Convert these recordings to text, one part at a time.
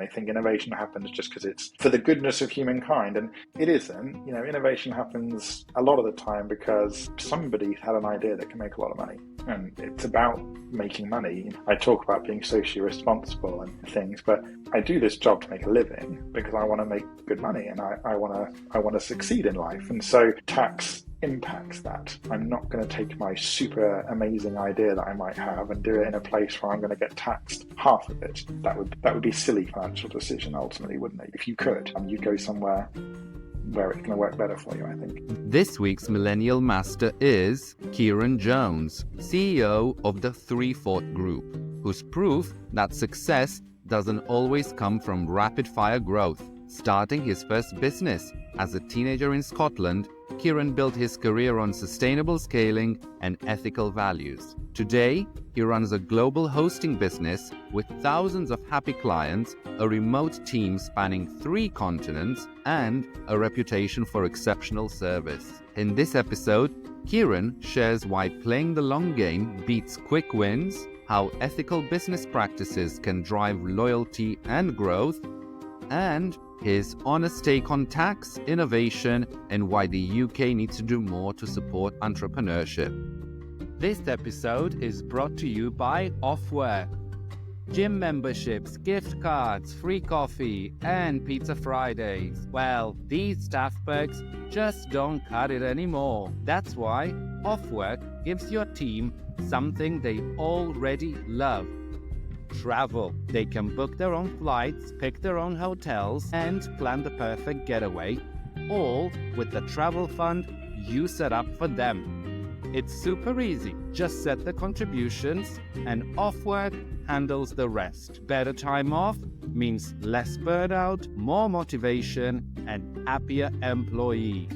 I think innovation happens just because it's for the goodness of humankind, and it isn't. Innovation happens a lot of the time because somebody had an idea that can make a lot of money, and it's about making money. I talk about being socially responsible and things, but I do this job to make a living because I want to make good money, and I want to succeed in life, and so tax impacts that. I'm not going to take my super amazing idea that I might have and do it in a place where I'm going to get taxed half of it. That would be a silly financial decision ultimately, wouldn't it? If you could, you'd go somewhere where it's going to work better for you, I think. This week's Millennial Master is Kieran Jones, CEO of the Freethought Group, who's proof that success doesn't always come from rapid-fire growth. Starting his first business as a teenager in Scotland, Kieran built his career on sustainable scaling and ethical values. Today, he runs a global hosting business with thousands of happy clients, a remote team spanning 3 continents, and a reputation for exceptional service. In this episode, Kieran shares why playing the long game beats quick wins, how ethical business practices can drive loyalty and growth, and his honest take on tax, innovation, and why the UK needs to do more to support entrepreneurship. This episode is brought to you by Offwork. Gym memberships, gift cards, free coffee, and Pizza Fridays. Well, these staff perks just don't cut it anymore. That's why Offwork gives your team something they already love: travel. They can book their own flights, pick their own hotels, and plan the perfect getaway, all with the travel fund you set up for them. It's super easy. Just set the contributions and Offwork handles the rest. Better time off means less burnout, more motivation, and happier employees.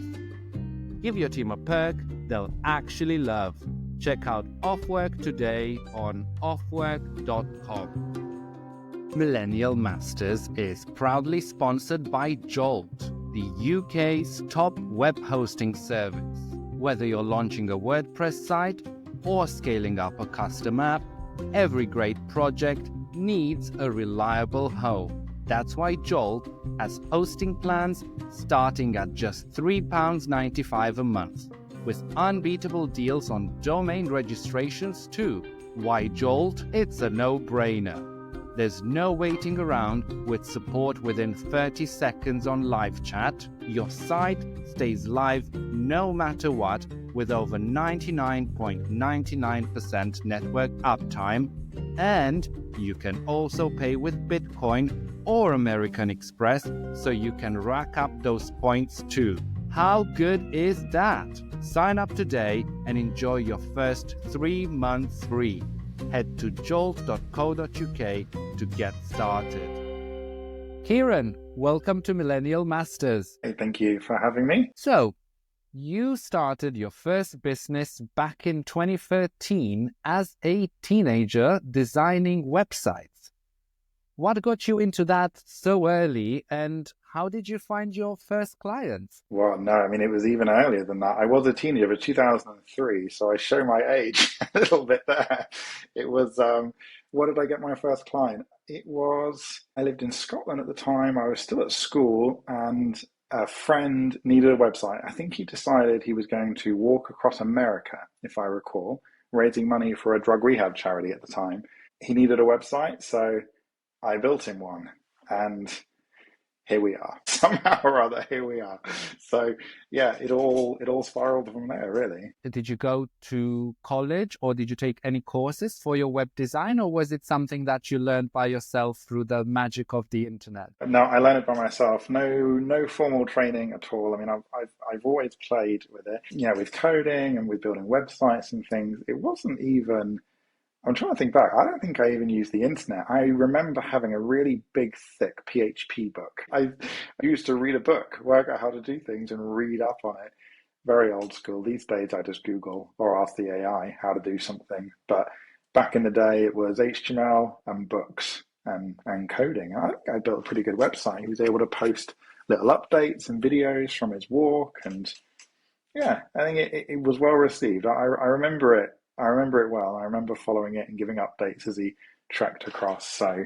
Give your team a perk they'll actually love. Check out Offwork today on offwork.com. Millennial Masters is proudly sponsored by Jolt, the UK's top web hosting service. Whether you're launching a WordPress site or scaling up a custom app, every great project needs a reliable home. That's why Jolt has hosting plans starting at just £3.95 a month, with unbeatable deals on domain registrations too. Why Jolt? It's a no-brainer. There's no waiting around, with support within 30 seconds on live chat. Your site stays live no matter what, with over 99.99% network uptime. And you can also pay with Bitcoin or American Express, so you can rack up those points too. How good is that? Sign up today and enjoy your first 3 months free. Head to jolt.co.uk to get started. Kieran, welcome to Millennial Masters. Hey, thank you for having me. So, you started your first business back in 2013 as a teenager designing websites. What got you into that so early, and how did you find your first clients? Well, no, it was even earlier than that. I was a teenager, but 2003, so I show my age a little bit there. It was, what did I get my first client? I lived in Scotland at the time. I was still at school, and a friend needed a website. I think he decided he was going to walk across America, if I recall, raising money for a drug rehab charity at the time. He needed a website, so I built him one, and here we are. Somehow or other, here we are. So yeah, it all spiraled from there, really. Did you go to college, or did you take any courses for your web design, or was it something that you learned by yourself through the magic of the internet? No, I learned it by myself. No formal training at all. I've always played with it, with coding and with building websites and things. It wasn't even. I'm trying to think back. I don't think I even used the internet. I remember having a really big, thick PHP book. I used to read a book, work out how to do things, and read up on it. Very old school. These days, I just Google or ask the AI how to do something. But back in the day, it was HTML and books and coding. I think I built a pretty good website. He was able to post little updates and videos from his walk. And yeah, I think it was well received. I remember it. I remember it well. I remember following it and giving updates as he trekked across. So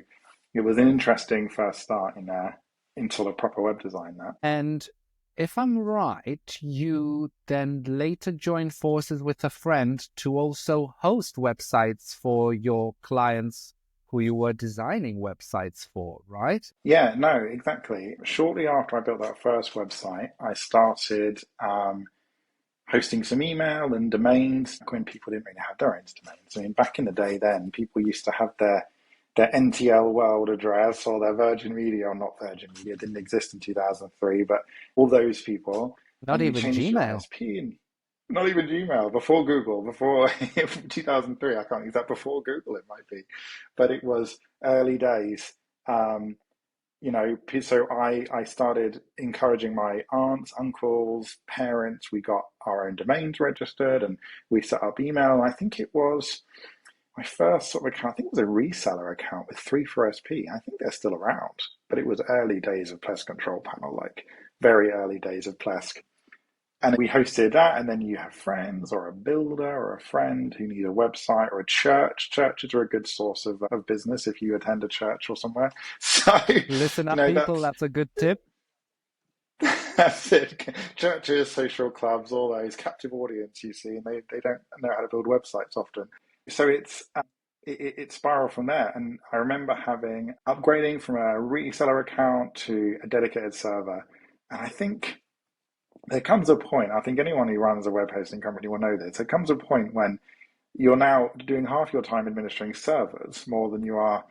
it was an interesting first start in sort of proper web design. That And if I'm right, you then later joined forces with a friend to also host websites for your clients who you were designing websites for, right? Yeah, no, exactly. Shortly after I built that first website, I started hosting some email and domains when people didn't really have their own domains. I mean, back in the day then, people used to have their NTL World address or their Virgin Media, or not Virgin Media, didn't exist in 2003, but all those people, Not and you even changed your Gmail. ISP and not even Gmail, before Google, before 2003, I can't use that, before Google it might be, but it was early days. Um, so I started encouraging my aunts, uncles, parents. We got our own domains registered and we set up email. I think it was my first sort of account. I think it was a reseller account with 34SP. I think they're still around, but it was early days of Plesk Control Panel, like very early days of Plesk. And we hosted that, and then you have friends or a builder or a friend who need a website or a church. Churches are a good source of business if you attend a church or somewhere. So, Listen up, people, that's that's a good tip. that's it. Churches, social clubs, all those captive audience you see, and they don't know how to build websites often. So it spiraled from there. And I remember having upgrading from a reseller account to a dedicated server. And I think there comes a point, I think anyone who runs a web hosting company will know this. There comes a point when you're now doing half your time administering servers more than you are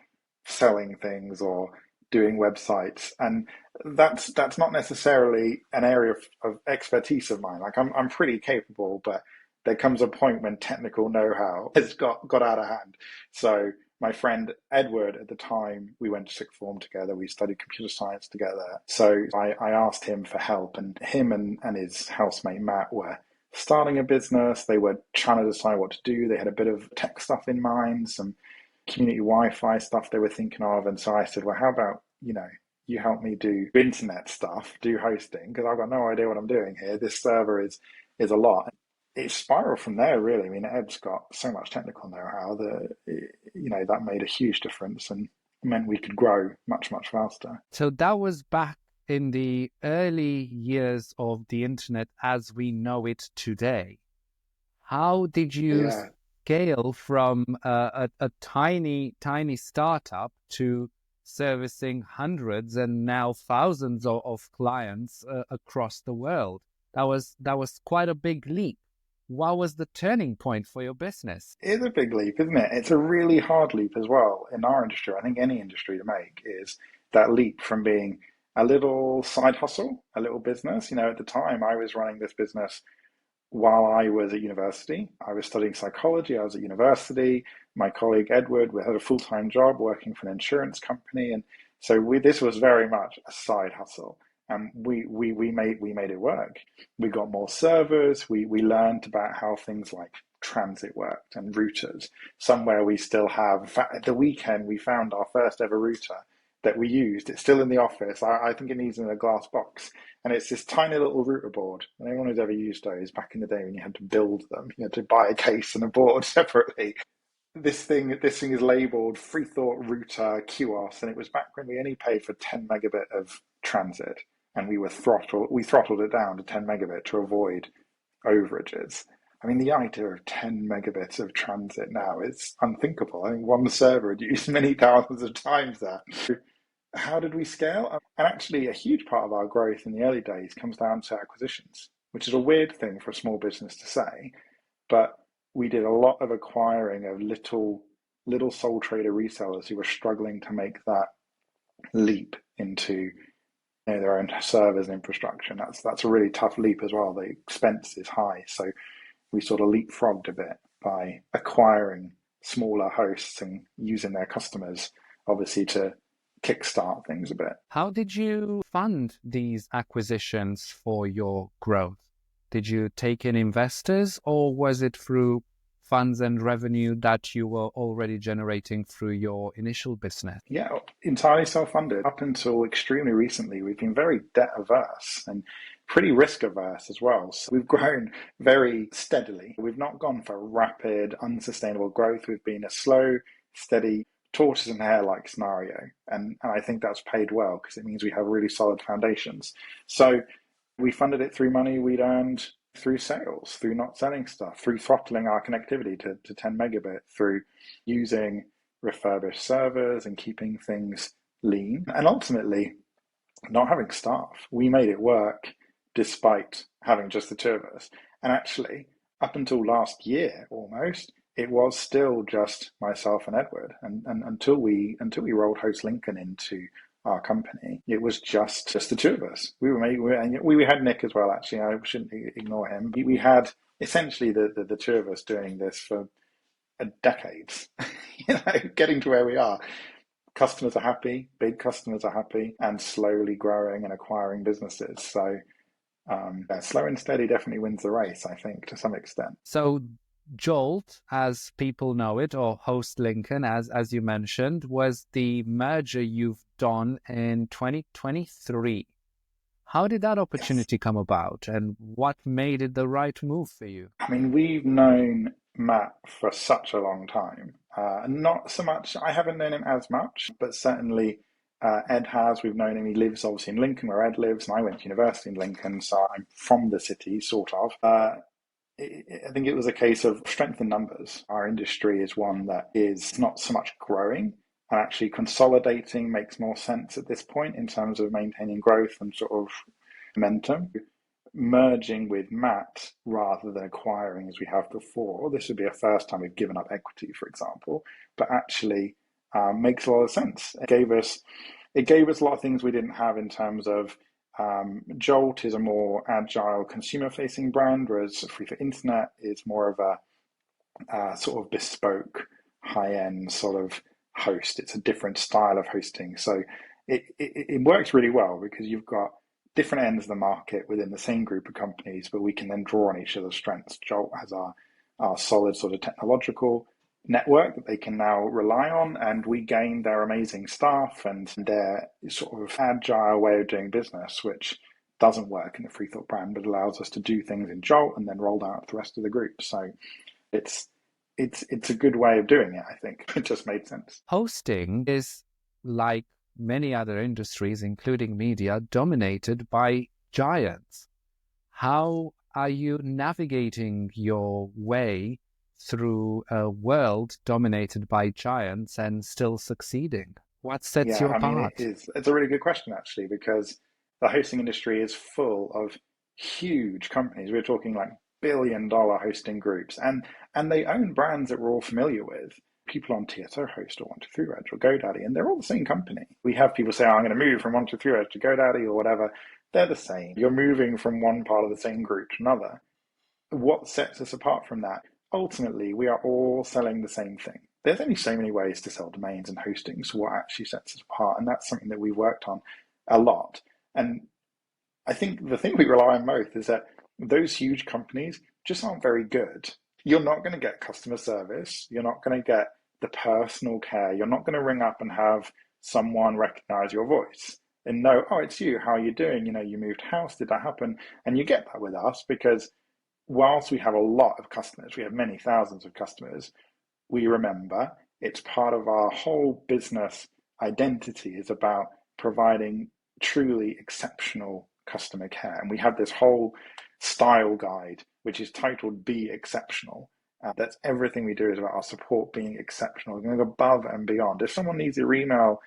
selling things or doing websites. And that's not necessarily an area of expertise of mine. Like I'm pretty capable, but there comes a point when technical know-how has got out of hand. So my friend Edward, at the time, we went to sixth form together. We studied computer science together. So I asked him for help, and him and his housemate Matt were starting a business. They were trying to decide what to do. They had a bit of tech stuff in mind, some community Wi-Fi stuff they were thinking of. And so I said, well, how about, you help me do internet stuff, do hosting, because I've got no idea what I'm doing here. This server is a lot. It spiraled from there, really. I mean, Ed's got so much technical know-how that, that made a huge difference and meant we could grow much, much faster. So that was back in the early years of the internet as we know it today. How did you Yeah. scale from a tiny, tiny startup to servicing hundreds and now thousands of clients across the world? That was quite a big leap. What was the turning point for your business? It's a big leap, isn't it? It's a really hard leap as well in our industry. I think any industry to make is that leap from being a little side hustle, a little business. At the time, I was running this business while I was at university. I was studying psychology. I was at university. My colleague Edward had a full-time job working for an insurance company, and so this was very much a side hustle. And we made it work. We got more servers. We learned about how things like transit worked and routers. Somewhere we still have. In fact, at the weekend we found our first ever router that we used. It's still in the office. I think it needs in a glass box. And it's this tiny little router board. And anyone who's ever used those back in the day when you had to build them, you had to buy a case and a board separately. This thing is labeled Freethought Router QoS, and it was back when we only paid for 10 megabit of transit, and we throttled it down to 10 megabit to avoid overages. I mean, the idea of 10 megabits of transit now is unthinkable. I think one server would use many thousands of times that. How did we scale? And actually, a huge part of our growth in the early days comes down to acquisitions, which is a weird thing for a small business to say, but we did a lot of acquiring of little sole trader resellers who were struggling to make that leap into their own servers and infrastructure. And that's a really tough leap as well. The expense is high, so we sort of leapfrogged a bit by acquiring smaller hosts and using their customers, obviously, to kickstart things a bit. How did you fund these acquisitions for your growth? Did you take in investors, or was it through funds and revenue that you were already generating through your initial business? Yeah, entirely self-funded. Up until extremely recently, we've been very debt averse and pretty risk averse as well. So we've grown very steadily. We've not gone for rapid, unsustainable growth. We've been a slow, steady tortoise and hare like scenario. And I think that's paid well because it means we have really solid foundations. So we funded it through money we'd earned through sales, through not selling stuff, through throttling our connectivity to 10 megabit, through using refurbished servers and keeping things lean. And ultimately, not having staff. We made it work despite having just the two of us. And actually, up until last year almost, it was still just myself and Edward. And until we rolled Host Lincoln into our company, it was just the two of us. We had Nick as well. Actually, I shouldn't ignore him. We had essentially the two of us doing this for decades. Getting to where we are. Customers are happy, big customers are happy, and slowly growing and acquiring businesses. So slow and steady definitely wins the race, I think, to some extent. So Jolt, as people know it, or Host Lincoln, as you mentioned, was the merger you've done in 2023. How did that opportunity come about, and what made it the right move for you? I mean, we've known Matt for such a long time. Not so much, I haven't known him as much, but certainly Ed has. We've known him. He lives obviously in Lincoln, where Ed lives, and I went to university in Lincoln, so I'm from the city, sort of. I think it was a case of strength in numbers. Our industry is one that is not so much growing, and actually consolidating makes more sense at this point in terms of maintaining growth and sort of momentum. Merging with Matt rather than acquiring as we have before, this would be a first time we've given up equity, for example, but actually makes a lot of sense. It gave us a lot of things we didn't have in terms of Jolt is a more agile consumer-facing brand, whereas Freethought Internet is more of a sort of bespoke, high-end sort of host. It's a different style of hosting, so it works really well because you've got different ends of the market within the same group of companies, but we can then draw on each other's strengths. Jolt has our solid sort of technological network that they can now rely on, and we gain their amazing staff and their sort of agile way of doing business, which doesn't work in the Freethought brand, but allows us to do things in Jolt and then roll out to the rest of the group. So it's a good way of doing it, I think. It just made sense. Hosting is, like many other industries, including media, dominated by giants. How are you navigating your way through a world dominated by giants and still succeeding? What sets you apart? It's a really good question, actually, because the hosting industry is full of huge companies. We're talking like billion-dollar hosting groups, and they own brands that we're all familiar with. People on TSO host or 123reg or GoDaddy, and they're all the same company. We have people say, I'm going to move from 123reg to GoDaddy or whatever. They're the same. You're moving from one part of the same group to another. What sets us apart from that? Ultimately, we are all selling the same thing. There's only so many ways to sell domains and hosting, so what actually sets us apart? And that's something that we've worked on a lot. And I think the thing we rely on most is that those huge companies just aren't very good. You're not going to get customer service. You're not going to get the personal care. You're not going to ring up and have someone recognize your voice and know, oh, it's you. How are you doing? You moved house. Did that happen? And you get that with us because whilst we have a lot of customers, we have many thousands of customers, we remember it's part of our whole business identity is about providing truly exceptional customer care. And we have this whole style guide, which is titled Be Exceptional. That's everything we do is about our support being exceptional. We're going to go above and beyond. If someone needs your email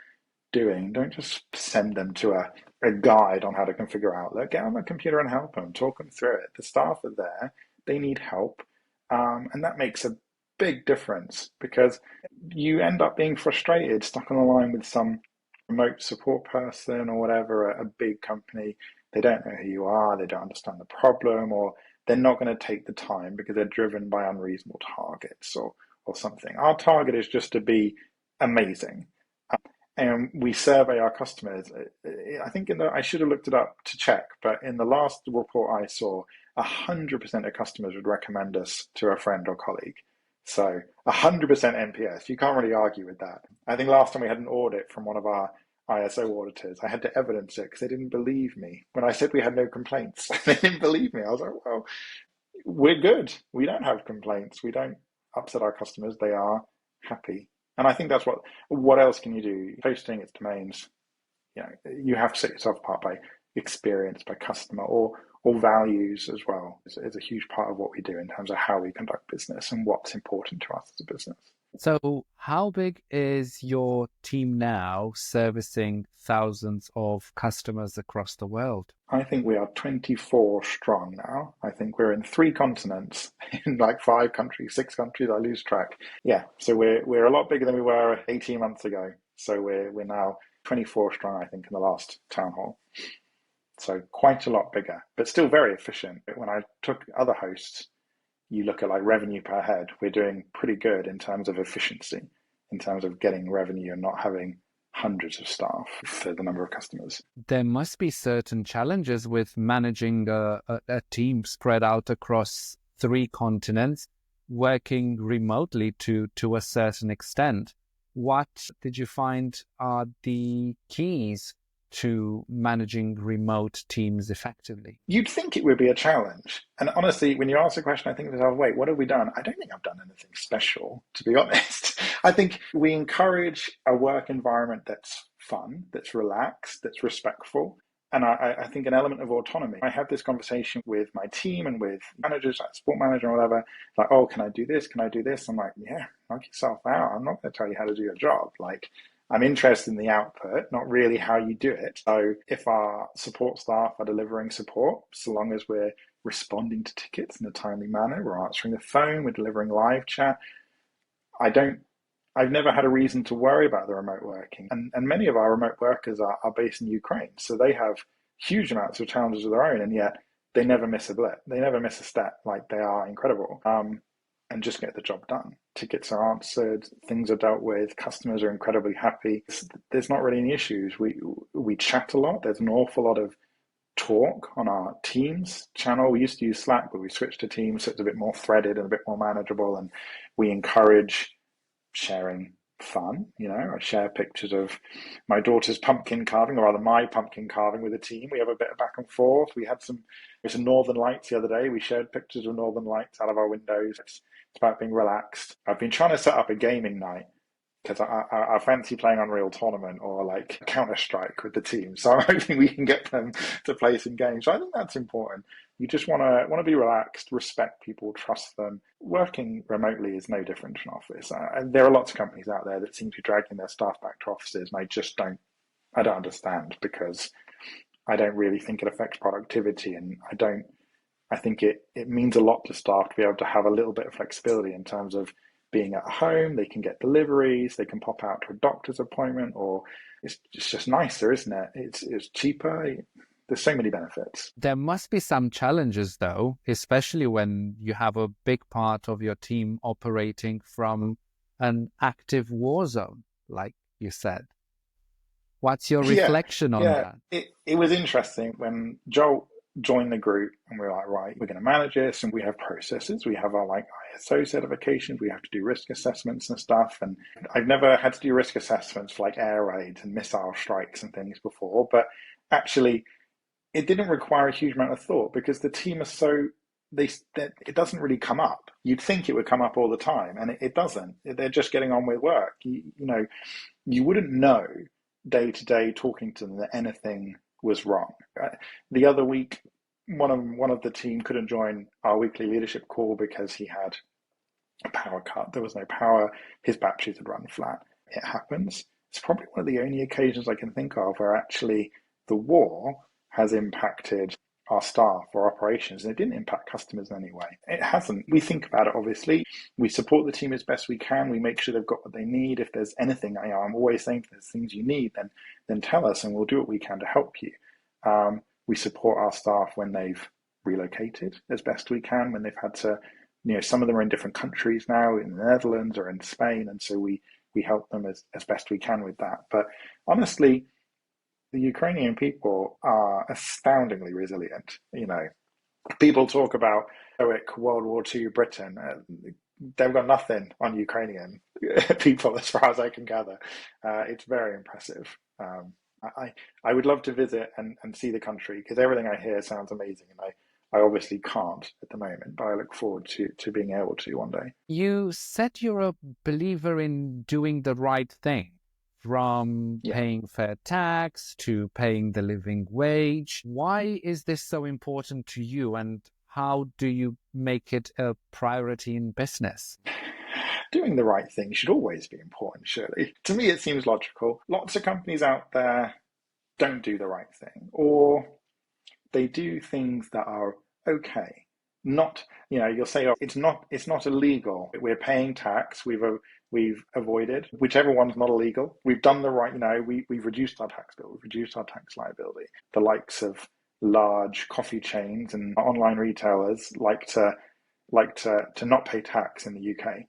doing, don't just send them to a guide on how to configure Outlook. Get on the computer and help them, talk them through it. The staff are there, they need help. And that makes a big difference because you end up being frustrated, stuck on the line with some remote support person or whatever at a big company. They don't know who you are, they don't understand the problem, or they're not going to take the time because they're driven by unreasonable targets or something. Our target is just to be amazing. And we survey our customers. I think I should have looked it up to check, but in the last report I saw, 100% of customers would recommend us to a friend or colleague. So 100% NPS. You can't really argue with that. I think last time we had an audit from one of our ISO auditors, I had to evidence it because they didn't believe me. When I said we had no complaints, they didn't believe me. I was like, well, we're good. We don't have complaints. We don't upset our customers. They are happy. And I think that's what else can you do? Hosting its domains, you have to set yourself apart by experience, by customer, or values as well. Is a huge part of what we do in terms of how we conduct business and what's important to us as a business. So how big is your team now servicing thousands of customers across the world? I think we are 24 strong now. I think we're in 3 continents, in like 5 countries, 6 countries. I lose track. Yeah, so we're a lot bigger than we were 18 months ago. So we're now 24 strong, I think, in the last town hall. So quite a lot bigger, but still very efficient. When I took other hosts, you look at like revenue per head, we're doing pretty good in terms of efficiency, in terms of getting revenue and not having hundreds of staff for the number of customers. There must be certain challenges with managing a team spread out across 3 continents, working remotely to a certain extent. What did you find are the keys to managing remote teams effectively? You'd think it would be a challenge. And honestly, when you ask the question, I think to myself, wait, what have we done? I don't think I've done anything special, to be honest. I think we encourage a work environment that's fun, that's relaxed, that's respectful. And I think an element of autonomy. I have this conversation with my team and with managers, like sport manager or whatever, like, oh, can I do this? Can I do this? I'm like, yeah, knock yourself out. I'm not going to tell you how to do your job. Like, I'm interested in the output, not really how you do it. So if our support staff are delivering support, so long as we're responding to tickets in a timely manner, we're answering the phone, we're delivering live chat, I've never had a reason to worry about the remote working. And many of our remote workers are based in Ukraine. So they have huge amounts of challenges of their own, and yet they never miss a blip. They never miss a step. Like, they are incredible. And just get the job done. Tickets are answered, things are dealt with, customers are incredibly happy. There's not really any issues. We chat a lot. There's an awful lot of talk on our Teams channel. We used to use Slack, but we switched to Teams, so it's a bit more threaded and a bit more manageable. And we encourage sharing fun. I share pictures of my daughter's pumpkin carving, or rather my pumpkin carving, with the team. We have a bit of back and forth. We had some northern lights the other day. We shared pictures of northern lights out of our windows. It's about being relaxed. I've been trying to set up a gaming night because I fancy playing Unreal Tournament or like Counter-Strike with the team. So I'm hoping we can get them to play some games. So I think that's important. You just want to be relaxed, respect people, trust them. Working remotely is no different to an office. There are lots of companies out there that seem to be dragging their staff back to offices, and I don't understand, because I don't really think it affects productivity, and I think it means a lot to staff to be able to have a little bit of flexibility in terms of being at home. They can get deliveries, they can pop out to a doctor's appointment, or it's just nicer, isn't it? It's cheaper. There's so many benefits. There must be some challenges, though, especially when you have a big part of your team operating from an active war zone, like you said. What's your reflection on that? It was interesting when Joel joined the group, and we were like, right, we're going to manage this, and we have processes. We have our like ISO certifications. We have to do risk assessments and stuff. And I've never had to do risk assessments for like air raids and missile strikes and things before, but actually it didn't require a huge amount of thought, because the team are it doesn't really come up. You'd think it would come up all the time, and it doesn't. They're just getting on with work. You wouldn't know day to day talking to them that anything was wrong. The other week, one of the team couldn't join our weekly leadership call because he had a power cut. There was no power. His batteries had run flat. It happens. It's probably one of the only occasions I can think of where actually the war has impacted our staff or operations, and it didn't impact customers in any way. It hasn't. We think about it, obviously. We support the team as best we can. We make sure they've got what they need. If there's anything, I'm always saying, if there's things you need, then tell us, and we'll do what we can to help you. We support our staff when they've relocated as best we can, when they've had to, some of them are in different countries now, in the Netherlands or in Spain, and so we help them as best we can with that. But honestly, the Ukrainian people are astoundingly resilient. People talk about heroic World War II Britain. They've got nothing on Ukrainian people, as far as I can gather. It's very impressive. I would love to visit and see the country, because everything I hear sounds amazing, and I obviously can't at the moment, but I look forward to being able to one day. You said you're a believer in doing the right thing, from Yeah. paying fair tax to paying the living wage. Why is this so important to you, and how do you make it a priority in business? Doing the right thing should always be important, surely. To me, it seems logical. Lots of companies out there don't do the right thing, or they do things that are okay. Not, you'll say, oh, it's not illegal. We're paying tax. We've avoided whichever one's not illegal. We've done the right, we've reduced our tax bill. We've reduced our tax liability. The likes of large coffee chains and online retailers like to not pay tax in the UK.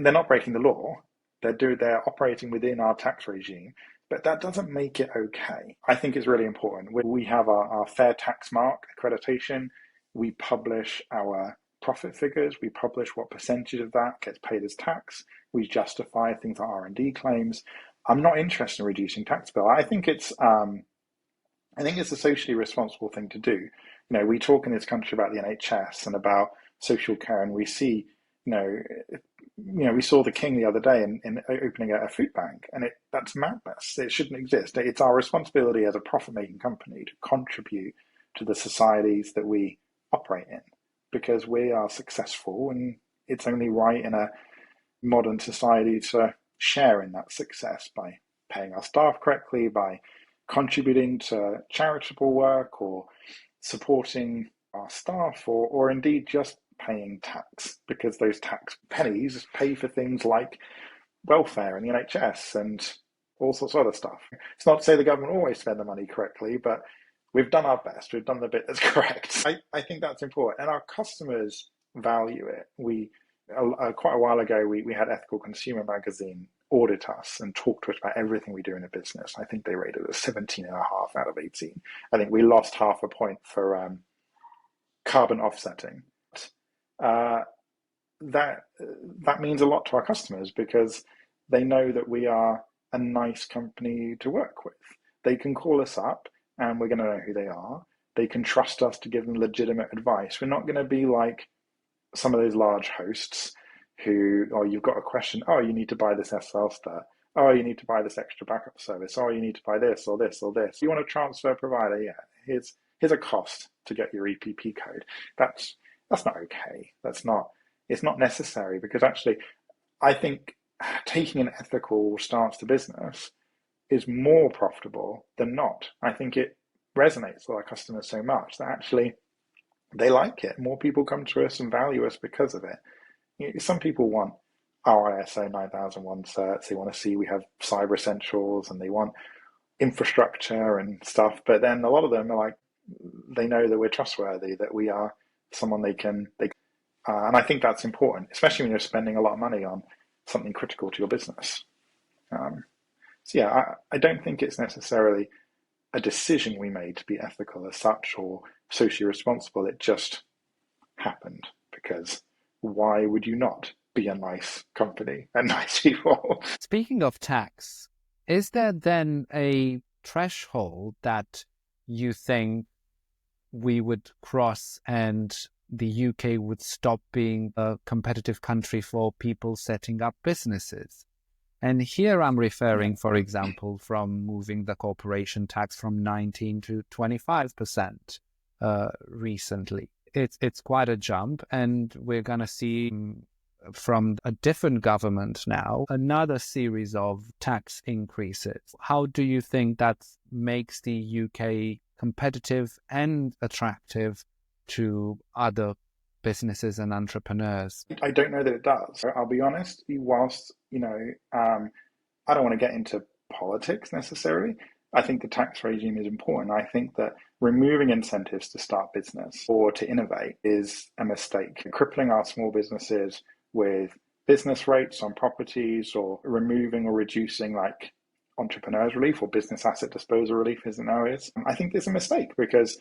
They're not breaking the law. They're operating within our tax regime, but that doesn't make it okay. I think it's really important. We have our fair tax mark accreditation. We publish our profit figures. We publish what percentage of that gets paid as tax. We justify things like R&D claims. I'm not interested in reducing tax bill. I think it's a socially responsible thing to do. We talk in this country about the NHS and about social care, and we see, we saw the King the other day in opening a food bank, and that's madness. It shouldn't exist. It's our responsibility as a profit-making company to contribute to the societies that we operate in, because we are successful, and it's only right in a modern society to share in that success by paying our staff correctly, by contributing to charitable work, or supporting our staff, or indeed just paying tax, because those tax pennies pay for things like welfare and the NHS and all sorts of other stuff. It's not to say the government always spend the money correctly, but we've done our best. We've done the bit that's correct. I think that's important, and our customers value it. Quite a while ago, we had Ethical Consumer Magazine audit us and talk to us about everything we do in a business. I think they rated us 17.5 out of 18. I think we lost half a point for carbon offsetting. That means a lot to our customers, because they know that we are a nice company to work with. They can call us up and we're going to know who they are. They can trust us to give them legitimate advice. We're not going to be like some of those large hosts who, oh, you've got a question, oh, you need to buy this SL star, oh, you need to buy this extra backup service, oh, you need to buy this or this or this. You want to transfer provider? Yeah, here's a cost to get your EPP code. That's not okay. It's not necessary, because actually I think taking an ethical stance to business is more profitable than not. I think it resonates with our customers so much that actually they like it. More people come to us and value us because of it. Some people want our ISO 9001 certs. They want to see we have cyber essentials, and they want infrastructure and stuff. But then a lot of them are like, they know that we're trustworthy, that we are someone they can, and I think that's important, especially when you're spending a lot of money on something critical to your business. So yeah, I don't think it's necessarily a decision we made to be ethical as such or socially responsible. It just happened, because why would you not be a nice company and nice people? Speaking of tax, is there then a threshold that you think we would cross and the UK would stop being a competitive country for people setting up businesses? And here I'm referring, for example, from moving the corporation tax from 19 to 25% recently. It's quite a jump, and we're going to see from a different government now another series of tax increases. How do you think that makes the UK competitive and attractive to other businesses and entrepreneurs? I don't know that it does. I'll be honest, whilst, I don't want to get into politics necessarily. I think the tax regime is important. I think that removing incentives to start business or to innovate is a mistake. Crippling our small businesses with business rates on properties, or removing or reducing like entrepreneurs relief or business asset disposal relief as it now is, I think it's a mistake, because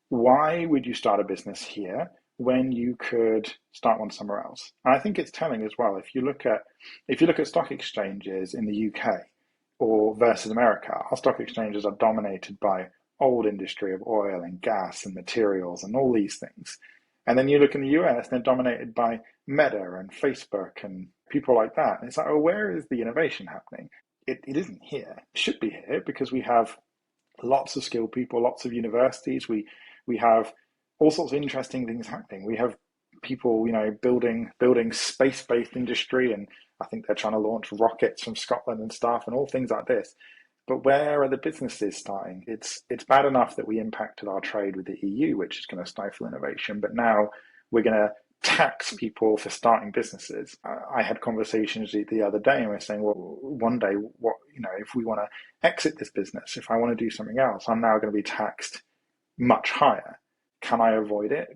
why would you start a business here when you could start one somewhere else? And I think it's telling as well. If you look at stock exchanges in the UK or versus America, our stock exchanges are dominated by old industry of oil and gas and materials and all these things. And then you look in the US, and they're dominated by Meta and Facebook and people like that. And it's like, oh, where is the innovation happening? It isn't here. It should be here because we have lots of skilled people, lots of universities. We have all sorts of interesting things happening. We have people, building space-based industry, and I think they're trying to launch rockets from Scotland and stuff, and all things like this. But where are the businesses starting? It's bad enough that we impacted our trade with the EU, which is going to stifle innovation. But now we're going to tax people for starting businesses. I had conversations the other day, and we're saying, well, one day, if we want to exit this business, if I want to do something else, I'm now going to be taxed much higher. Can I avoid it?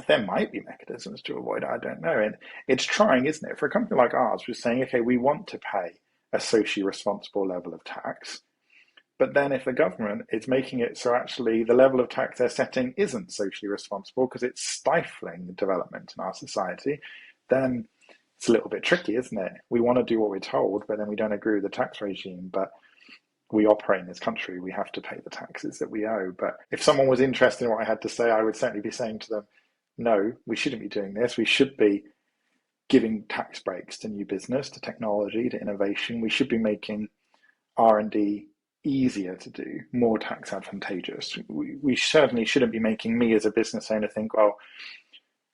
There might be mechanisms to avoid it. I don't know. And it's trying, isn't it? For a company like ours, we're saying, okay, we want to pay a socially responsible level of tax. But then if the government is making it so actually the level of tax they're setting isn't socially responsible because it's stifling development in our society, then it's a little bit tricky, isn't it? We want to do what we're told, but then we don't agree with the tax regime. But we operate in this country, we have to pay the taxes that we owe. But if someone was interested in what I had to say, I would certainly be saying to them, no, we shouldn't be doing this. We should be giving tax breaks to new business, to technology, to innovation. We should be making R&D easier to do, more tax advantageous. We certainly shouldn't be making me as a business owner think, well,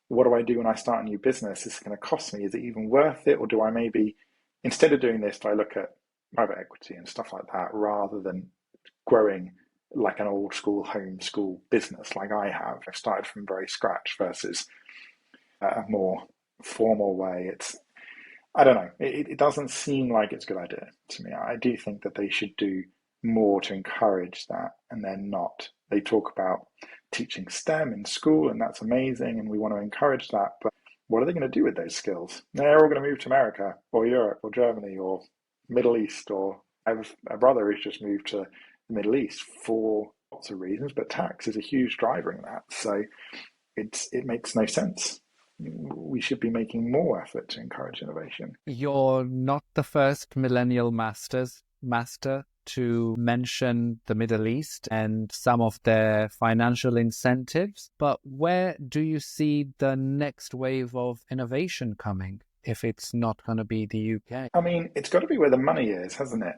what do I do when I start a new business? This is going to cost me. Is it even worth it? Or do I maybe, instead of doing this, do I look at private equity and stuff like that rather than growing like an old school homeschool business like I have? I've started from very scratch versus a more formal way. I don't know. It doesn't seem like it's a good idea to me. I do think that they should do more to encourage that, and they're not. They talk about teaching STEM in school, and that's amazing, and we want to encourage that. But what are they going to do with those skills? They're all going to move to America or Europe or Germany or Middle East, or I have a brother who's just moved to the Middle East for lots of reasons, but tax is a huge driver in that. So it makes no sense. We should be making more effort to encourage innovation. You're not the first millennial master to mention the Middle East and some of their financial incentives, but where do you see the next wave of innovation coming if it's not going to be the UK? I mean, it's got to be where the money is, hasn't it?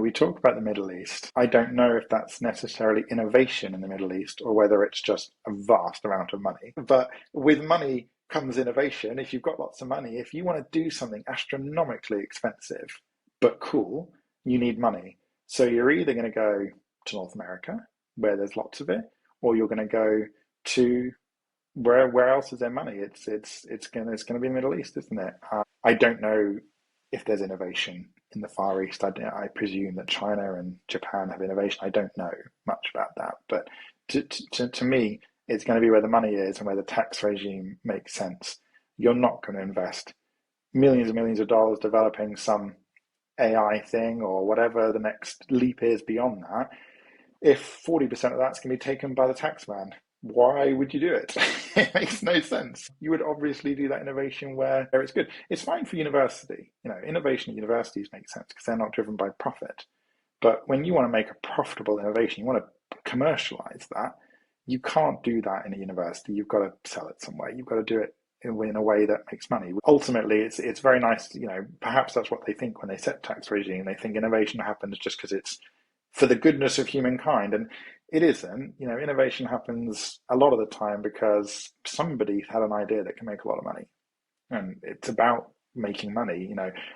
We talk about the Middle East. I don't know if that's necessarily innovation in the Middle East or whether it's just a vast amount of money. But with money comes innovation. If you've got lots of money, if you want to do something astronomically expensive but cool, you need money. So you're either going to go to North America, where there's lots of it, or you're going to go to where else is there money? It's going to be the Middle East, isn't it? I don't know if there's innovation in the Far East. I presume that China and Japan have innovation. I don't know much about that, but to me, it's going to be where the money is and where the tax regime makes sense. You're not going to invest millions and millions of dollars developing some AI thing or whatever the next leap is beyond that if 40% of that's going to be taken by the tax man. Why would you do it? It makes no sense. You would obviously do that innovation where it's good. It's fine for university. Innovation at universities makes sense because they're not driven by profit. But when you want to make a profitable innovation, you want to commercialize that, you can't do that in a university. You've got to sell it somewhere. You've got to do it in a way that makes money. Ultimately, it's very nice. Perhaps that's what they think when they set tax regime. They think innovation happens just because it's for the goodness of humankind, and it isn't. Innovation happens a lot of the time because somebody had an idea that can make a lot of money, and it's about making money.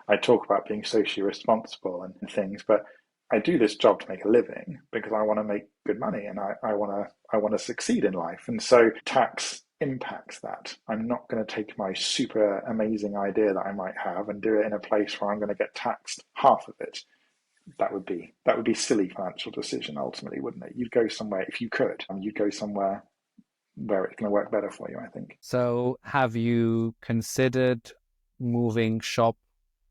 I talk about being socially responsible and things, but I do this job to make a living because I want to make good money and I want to succeed in life. And so tax impacts that. I'm not going to take my super amazing idea that I might have and do it in a place where I'm going to get taxed half of it. That would be silly financial decision ultimately, wouldn't it? You'd go somewhere, if you could, you'd go somewhere where it's going to work better for you, I think. So have you considered moving shop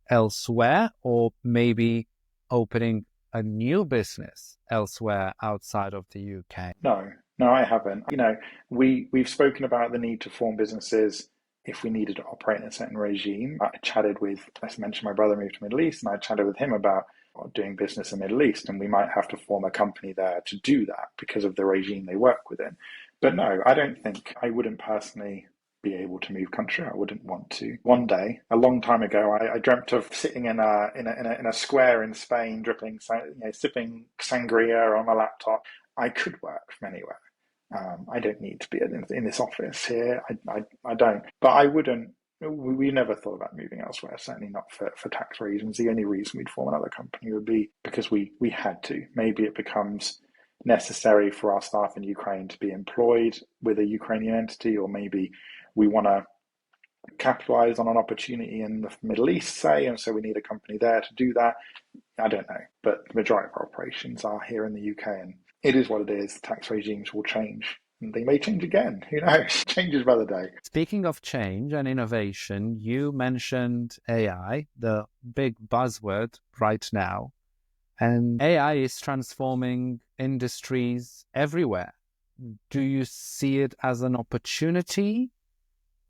elsewhere or maybe opening a new business elsewhere outside of the UK? No, I haven't. We've spoken about the need to form businesses if we needed to operate in a certain regime. I chatted with, as I mentioned, my brother moved to the Middle East, and I chatted with him about doing business in the Middle East, and we might have to form a company there to do that because of the regime they work within. But no, I don't think I wouldn't personally be able to move country. I wouldn't want to. One day, a long time ago, I dreamt of sitting in a square in Spain, sipping sangria on my laptop. I could work from anywhere. I don't need to be in this office here. I don't. But I wouldn't. We never thought about moving elsewhere, certainly not for tax reasons. The only reason we'd form another company would be because we had to. Maybe it becomes necessary for our staff in Ukraine to be employed with a Ukrainian entity, or maybe we want to capitalize on an opportunity in the Middle East, say, and so we need a company there to do that. I don't know, but the majority of our operations are here in the UK, and it is what it is. The tax regimes will change. And they may change again. Who knows? Changes by the day. Speaking of change and innovation, you mentioned AI, the big buzzword right now. And AI is transforming industries everywhere. Do you see it as an opportunity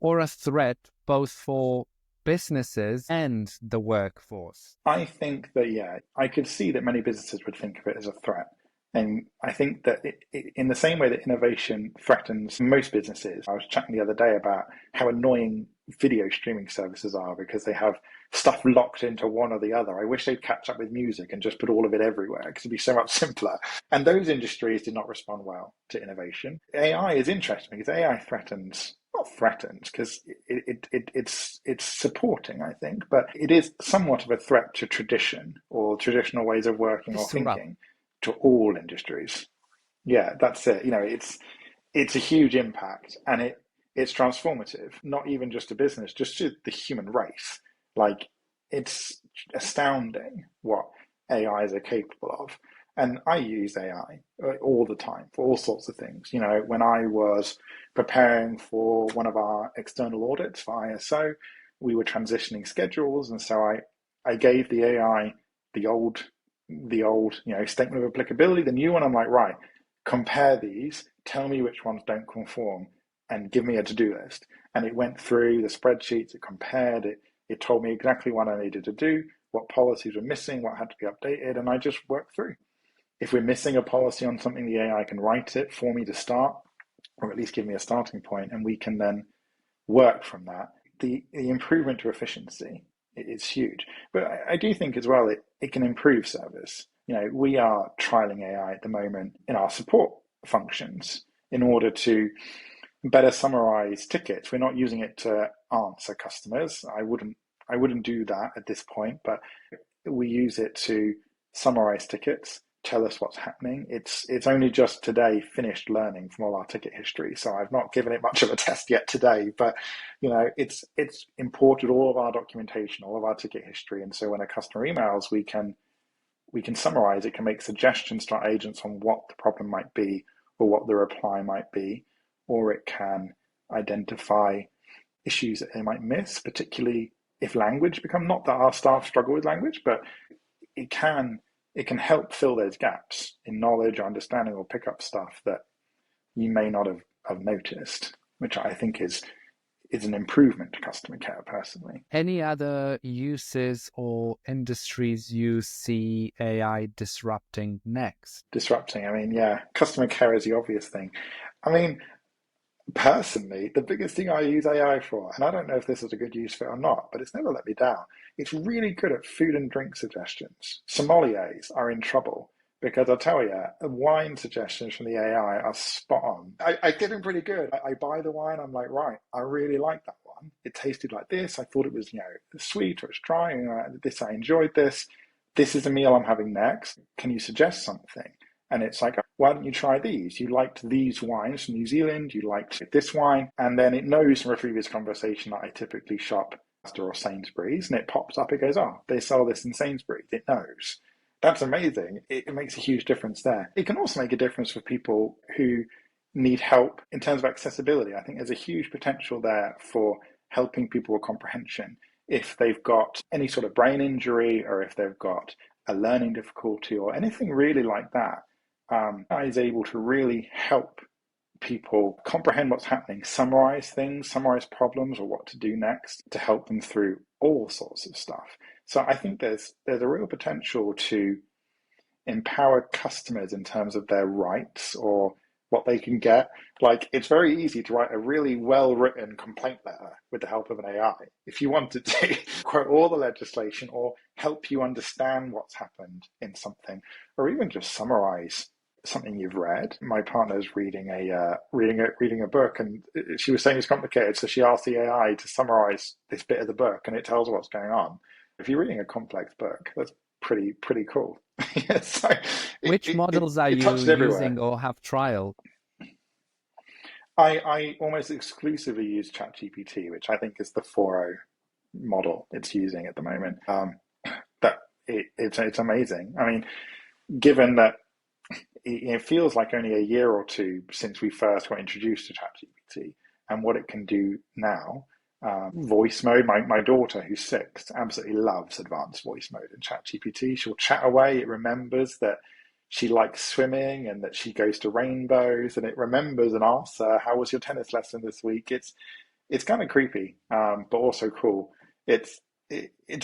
or a threat, both for businesses and the workforce? I think that, yeah, I could see that many businesses would think of it as a threat. And I think that in the same way that innovation threatens most businesses, I was chatting the other day about how annoying video streaming services are because they have stuff locked into one or the other. I wish they'd catch up with music and just put all of it everywhere because it'd be so much simpler. And those industries did not respond well to innovation. AI is interesting because AI not threatens because it's supporting, I think, but it is somewhat of a threat to tradition or traditional ways of working or thinking. To all industries. Yeah, that's it. It's a huge impact, and it's transformative, not even just to business, just to the human race. Like, it's astounding what AIs are capable of. And I use AI all the time for all sorts of things. When I was preparing for one of our external audits for ISO, we were transitioning schedules, and so I gave the AI the old statement of applicability, the new one. I'm like, right, compare these, tell me which ones don't conform, and give me a to-do list. And it went through the spreadsheets, it compared it, it told me exactly what I needed to do, what policies were missing, what had to be updated, and I just worked through. If we're missing a policy on something, the AI can write it for me to start, or at least give me a starting point, and we can then work from that. The improvement to efficiency is huge. But I do think as well it can improve service. We are trialing AI at the moment in our support functions in order to better summarize tickets. We're not using it to answer customers. I wouldn't do that at this point, but we use it to summarize tickets, tell us what's happening. It's only just today finished learning from all our ticket history, so I've not given it much of a test yet today, but it's imported all of our documentation, all of our ticket history, and so when a customer emails, we can summarize, it can make suggestions to our agents on what the problem might be or what the reply might be, or it can identify issues that they might miss, particularly if language become, not that our staff struggle with language, but it can help fill those gaps in knowledge or understanding, or pick up stuff that you may not have noticed, which I think is an improvement to customer care personally. Any other uses or industries you see AI disrupting next? Disrupting, customer care is the obvious thing. Personally, the biggest thing I use AI for, and I don't know if this is a good use for it or not, but it's never let me down. It's really good at food and drink suggestions. Sommeliers are in trouble because I'll tell you, wine suggestions from the AI are spot on. I get them pretty good. I buy the wine, I'm like, right, I really like that one. It tasted like this. I thought it was, sweet or it's dry. I enjoyed this. This is the meal I'm having next. Can you suggest something? And it's like, why don't you try these? You liked these wines from New Zealand. You liked this wine. And then it knows from a previous conversation that I typically shop Asda or Sainsbury's. And it pops up. It goes, oh, they sell this in Sainsbury's. It knows. That's amazing. It makes a huge difference there. It can also make a difference for people who need help in terms of accessibility. I think there's a huge potential there for helping people with comprehension. If they've got any sort of brain injury, or if they've got a learning difficulty or anything really like that, AI is able to really help people comprehend what's happening, summarize things, summarize problems or what to do next to help them through all sorts of stuff. So I think there's a real potential to empower customers in terms of their rights or what they can get. Like, it's very easy to write a really well-written complaint letter with the help of an AI. If you wanted to quote all the legislation or help you understand what's happened in something, or even just summarize something you've read. My partner's reading a book, and she was saying it's complicated, so she asked the AI to summarize this bit of the book, and it tells her what's going on. If you're reading a complex book, that's pretty cool. Yeah, so Which models are it you touches everywhere. using or have trial? I almost exclusively use ChatGPT, which I think is the 4.0 model it's using at the moment. That it's amazing. I mean, given that it feels like only a year or two since we first got introduced to ChatGPT and what it can do now. Voice mode. My daughter, who's 6, absolutely loves advanced voice mode in ChatGPT. She'll chat away. It remembers that she likes swimming and that she goes to rainbows, and it remembers and asks her, "How was your tennis lesson this week?" It's kind of creepy, but also cool. It's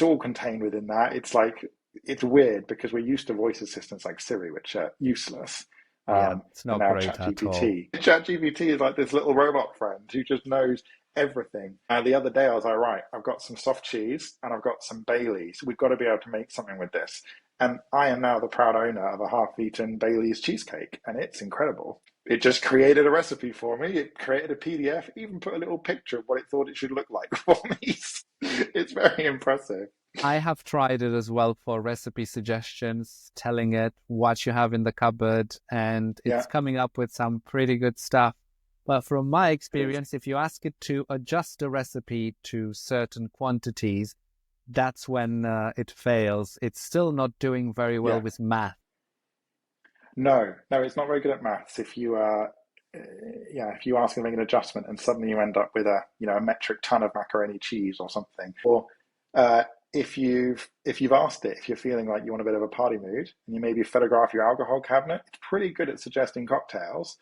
all contained within that. It's like it's weird because we're used to voice assistants like Siri, which are useless. Yeah, it's And not now great at all. ChatGPT. ChatGPT is like this little robot friend who just knows everything. The other day I was like, right, I've got some soft cheese and I've got some Baileys. We've got to be able to make something with this. And I am now the proud owner of a half-eaten Bailey's cheesecake, and it's incredible. It just created a recipe for me. It created a PDF, even put a little picture of what it thought it should look like for me. It's very impressive. I have tried it as well for recipe suggestions, telling it what you have in the cupboard, and Yeah, it's coming up with some pretty good stuff. But from my it is. experience, if you ask it to adjust a recipe to certain quantities, that's when it fails. It's still not doing very well Yeah. with math. No, it's not very good at maths. If you ask it to make an adjustment and suddenly you end up with a metric ton of macaroni cheese or something, or uh, if you've asked it, if you're feeling like you want a bit of a party mood and you maybe photograph your alcohol cabinet, it's pretty good at suggesting cocktails,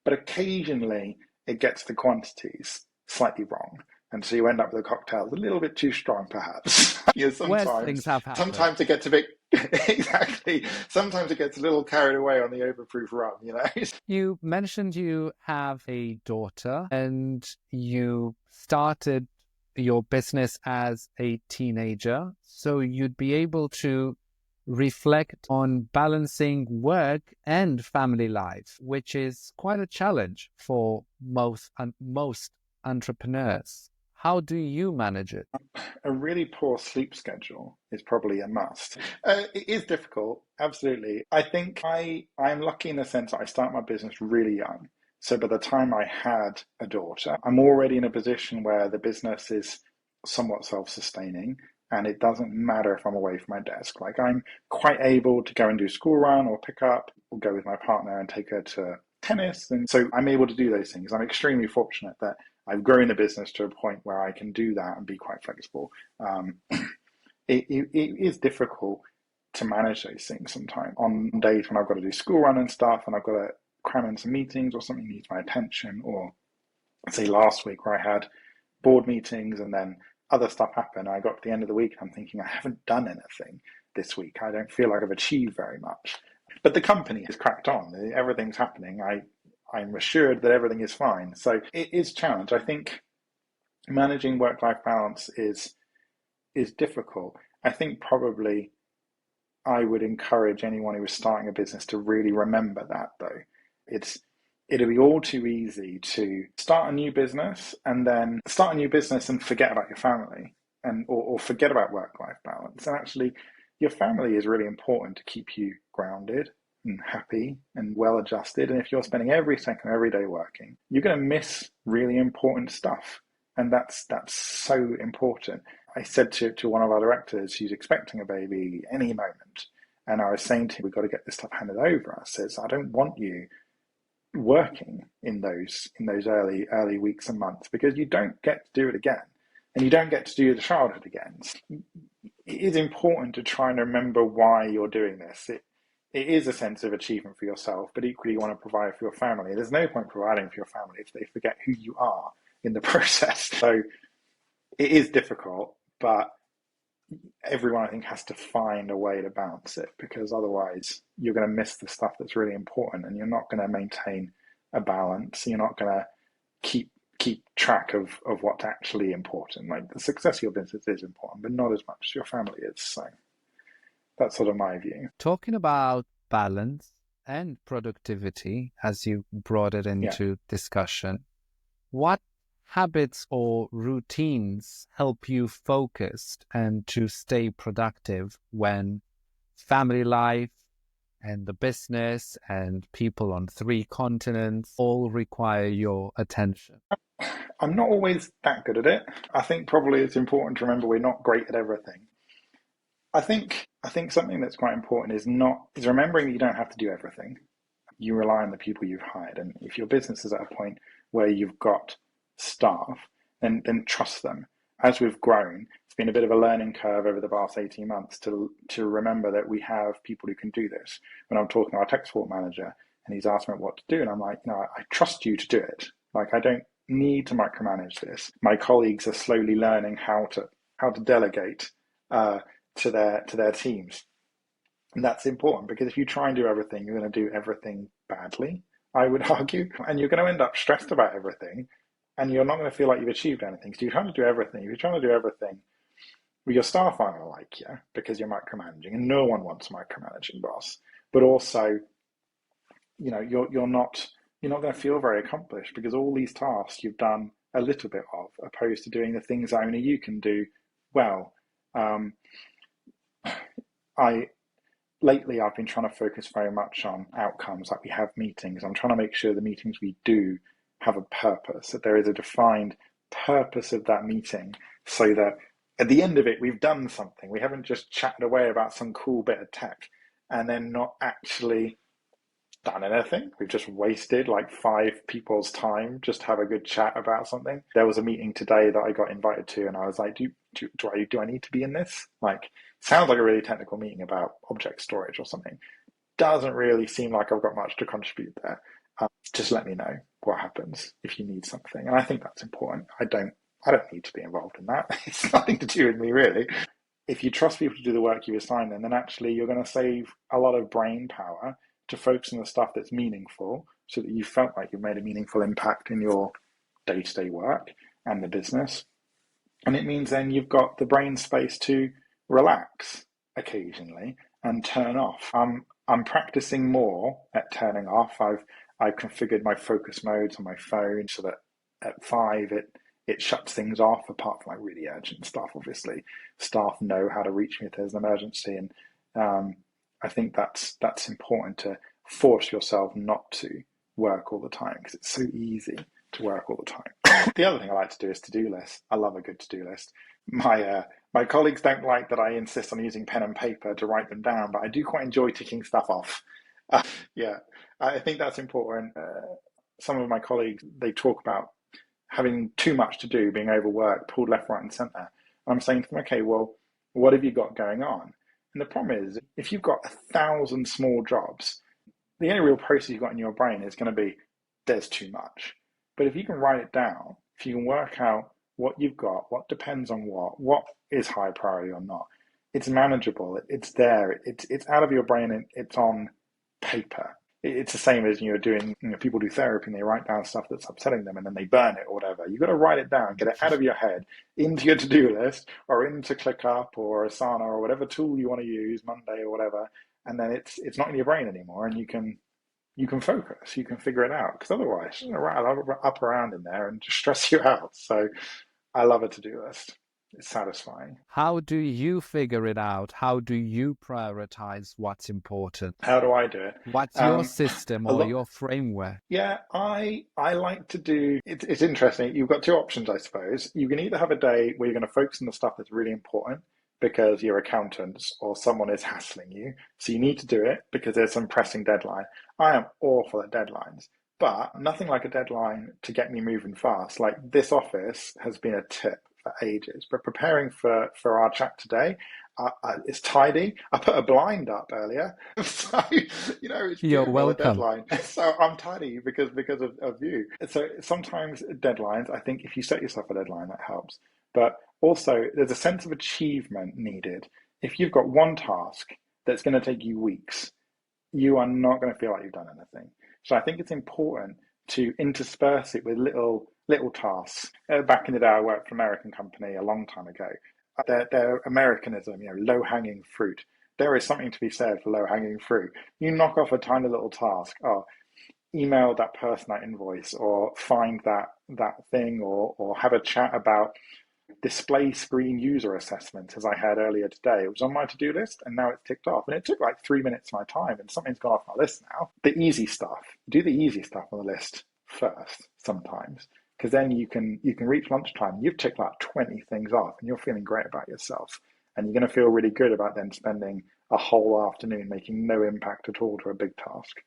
but occasionally it gets the quantities slightly wrong. And so you end up with a cocktail a little bit too strong, perhaps. Worse things have happened. Sometimes it gets a bit exactly. Sometimes it gets a little carried away on the overproof rum. You mentioned you have a daughter and you started your business as a teenager, so you'd be able to reflect on balancing work and family life, which is quite a challenge for most entrepreneurs. How do you manage it? A really poor sleep schedule is probably a must. It is difficult, absolutely. I think I'm lucky in the sense that I start my business really young. So by the time I had a daughter, I'm already in a position where the business is somewhat self-sustaining, and it doesn't matter if I'm away from my desk. Like, I'm quite able to go and do school run or pick up or go with my partner and take her to tennis. And so I'm able to do those things. I'm extremely fortunate that I've grown the business to a point where I can do that and be quite flexible. Um, it is difficult to manage those things sometimes on days when I've got to do school run and stuff and I've got to cram in some meetings or something needs my attention, or say last week where I had board meetings and then other stuff happened. I got to the end of the week and I'm thinking, I haven't done anything this week. I don't feel like I've achieved very much. But the company has cracked on. Everything's happening. I'm assured that everything is fine. So it is a challenge. I think managing work-life balance is difficult. I think probably I would encourage anyone who is starting a business to really remember that, though. It'll be all too easy to start a new business and forget about your family or forget about work-life balance. And actually, your family is really important to keep you grounded and happy and well adjusted. And if you're spending every second every day working, you're going to miss really important stuff. And that's so important. I said to one of our directors who's expecting a baby any moment, and I was saying to him, we've got to get this stuff handed over. I says, I don't want you working in those early weeks and months because you don't get to do it again, and you don't get to do the childhood again. It is important to try and remember why you're doing this. It is a sense of achievement for yourself, but equally you want to provide for your family. There's no point providing for your family if they forget who you are in the process. So it is difficult, but everyone I think has to find a way to balance it, because otherwise you're going to miss the stuff that's really important, and you're not going to maintain a balance. You're not going to keep track of what's actually important. Like, the success of your business is important, but not as much as your family is. So that's sort of my view. Talking about balance and productivity, as you brought it Yeah. into discussion, what habits or routines help you focused and to stay productive when family life and the business and people on 3 continents all require your attention? I'm not always that good at it. I think probably it's important to remember we're not great at everything. I think something that's quite important is remembering that you don't have to do everything. You rely on the people you've hired, and if your business is at a point where you've got staff, then trust them. As we've grown, it's been a bit of a learning curve over the past 18 months to remember that we have people who can do this. When I'm talking to our tech support manager and he's asked me what to do, and I'm like, I trust you to do it. Like, I don't need to micromanage this. My colleagues are slowly learning how to delegate to their teams. And that's important, because if you try and do everything, you're going to do everything badly, I would argue. And you're going to end up stressed about everything, and you're not going to feel like you've achieved anything. So you're trying to do everything. If you're trying to do everything, well, your staff aren't going to like you because you're micromanaging, and no one wants a micromanaging boss. But also, you're not going to feel very accomplished, because all these tasks you've done a little bit of, opposed to doing the things only you can do well. Um, I Lately I've been trying to focus very much on outcomes. Like, we have meetings, I'm trying to make sure the meetings we do have a purpose, that there is a defined purpose of that meeting, so that at the end of it we've done something. We haven't just chatted away about some cool bit of tech and then not actually done anything. We've just wasted like 5 people's time just to have a good chat about something. There was a meeting today that I got invited to, and I was like, do I need to be in this? Like, sounds like a really technical meeting about object storage or something. Doesn't really seem like I've got much to contribute there. Just let me know what happens if you need something, and I think that's important. I don't need to be involved in that. It's nothing to do with me, really. If you trust people to do the work you assign them, then actually you're going to save a lot of brain power to focus on the stuff that's meaningful, so that you felt like you've made a meaningful impact in your day-to-day work and the business. And it means then you've got the brain space to relax occasionally and turn off. I'm practicing more at turning off. I've configured my focus modes on my phone so that at 5 it shuts things off, apart from like really urgent stuff. Obviously, staff know how to reach me if there's an emergency, and I think that's important, to force yourself not to work all the time, because it's so easy to work all the time. The other thing I like to do is to-do lists. I love a good to-do list. My colleagues don't like that I insist on using pen and paper to write them down, but I do quite enjoy ticking stuff off. Yeah, I think that's important. Some of my colleagues, they talk about having too much to do, being overworked, pulled left, right, and centre. I'm saying to them, okay, well, what have you got going on? And the problem is, if you've got 1,000 small jobs, the only real process you've got in your brain is going to be, there's too much. But if you can write it down, if you can work out what you've got, what depends on what is high priority or not, it's manageable, it's there, it's out of your brain, and it's on paper. It's the same as you're doing, people do therapy and they write down stuff that's upsetting them and then they burn it or whatever. You've got to write it down, get it out of your head, into your to-do list or into ClickUp or Asana or whatever tool you want to use, Monday or whatever. And then it's not in your brain anymore, and you can focus, you can figure it out, because otherwise it's going to rattle up around in there and just stress you out. So I love a to-do list. It's satisfying. How do you figure it out? How do you prioritize what's important? How do I do it? What's your system A or lot. your framework? Yeah, I like to do. It's interesting. You've got 2 options, I suppose. You can either have a day where you're going to focus on the stuff that's really important because your accountants or someone is hassling you, so you need to do it because there's some pressing deadline. I am awful at deadlines, but nothing like a deadline to get me moving fast. Like, this office has been a tip for ages, but preparing for our chat today, it's tidy. I put a blind up earlier, so it's You're beautiful. A welcome. deadline, so I'm tidy because of you. So sometimes deadlines, I think if you set yourself a deadline, that helps. But also, there's a sense of achievement needed. If you've got one task that's going to take you weeks, you are not going to feel like you've done anything. So I think it's important to intersperse it with little tasks. Back in the day, I worked for an American company a long time ago. Their Americanism, low hanging fruit. There is something to be said for low hanging fruit. You knock off a tiny little task. Oh, email that person that invoice, or find that thing, or have a chat about display screen user assessment, as I had earlier today. It was on my to-do list and now it's ticked off. And it took like 3 minutes of my time and something's gone off my list now. The easy stuff, do the easy stuff on the list first sometimes, because then you can reach lunchtime, you've ticked like 20 things off and you're feeling great about yourself. And you're going to feel really good about then spending a whole afternoon making no impact at all to a big task.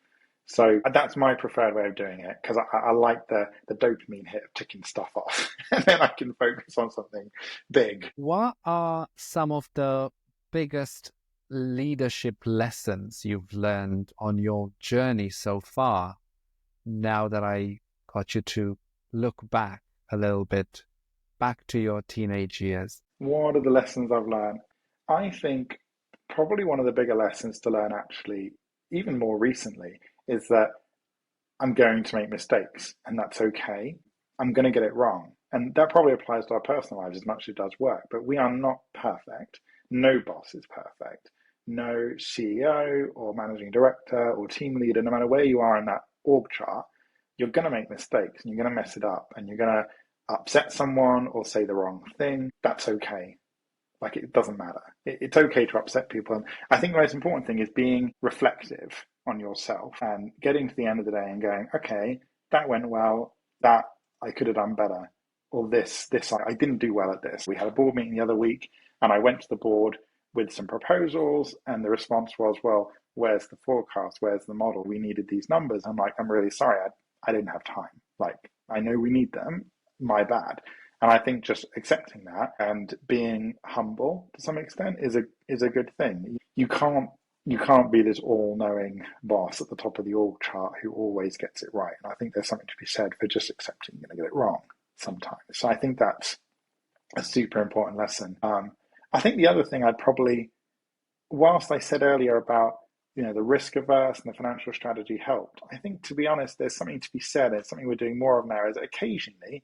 So that's my preferred way of doing it, because I like the dopamine hit of ticking stuff off and then I can focus on something big. What are some of the biggest leadership lessons you've learned on your journey so far, now that I got you to look back a little bit, back to your teenage years? What are the lessons I've learned? I think probably one of the bigger lessons to learn, actually, even more recently, is that I'm going to make mistakes and that's okay. I'm going to get it wrong. And that probably applies to our personal lives as much as it does work, but we are not perfect. No boss is perfect. No CEO or managing director or team leader, no matter where you are in that org chart, you're going to make mistakes and you're going to mess it up and you're going to upset someone or say the wrong thing. That's okay. Like, it doesn't matter. It's okay to upset people. And I think the most important thing is being reflective on yourself and getting to the end of the day and going, okay, that went well, that I could have done better. Or this I didn't do well at this. We had a board meeting the other week and I went to the board with some proposals and the response was, well, where's the forecast? Where's the model? We needed these numbers. I'm like, I'm really sorry. I didn't have time. Like, I know we need them. My bad. And I think just accepting that and being humble to some extent is a good thing. You can't be this all-knowing boss at the top of the org chart who always gets it right. And I think there's something to be said for just accepting you're going to get it wrong sometimes. So I think that's a super important lesson. I think the other thing I'd probably, whilst I said earlier about the risk averse and the financial strategy helped, I think, to be honest, there's something to be said, and something we're doing more of now, is occasionally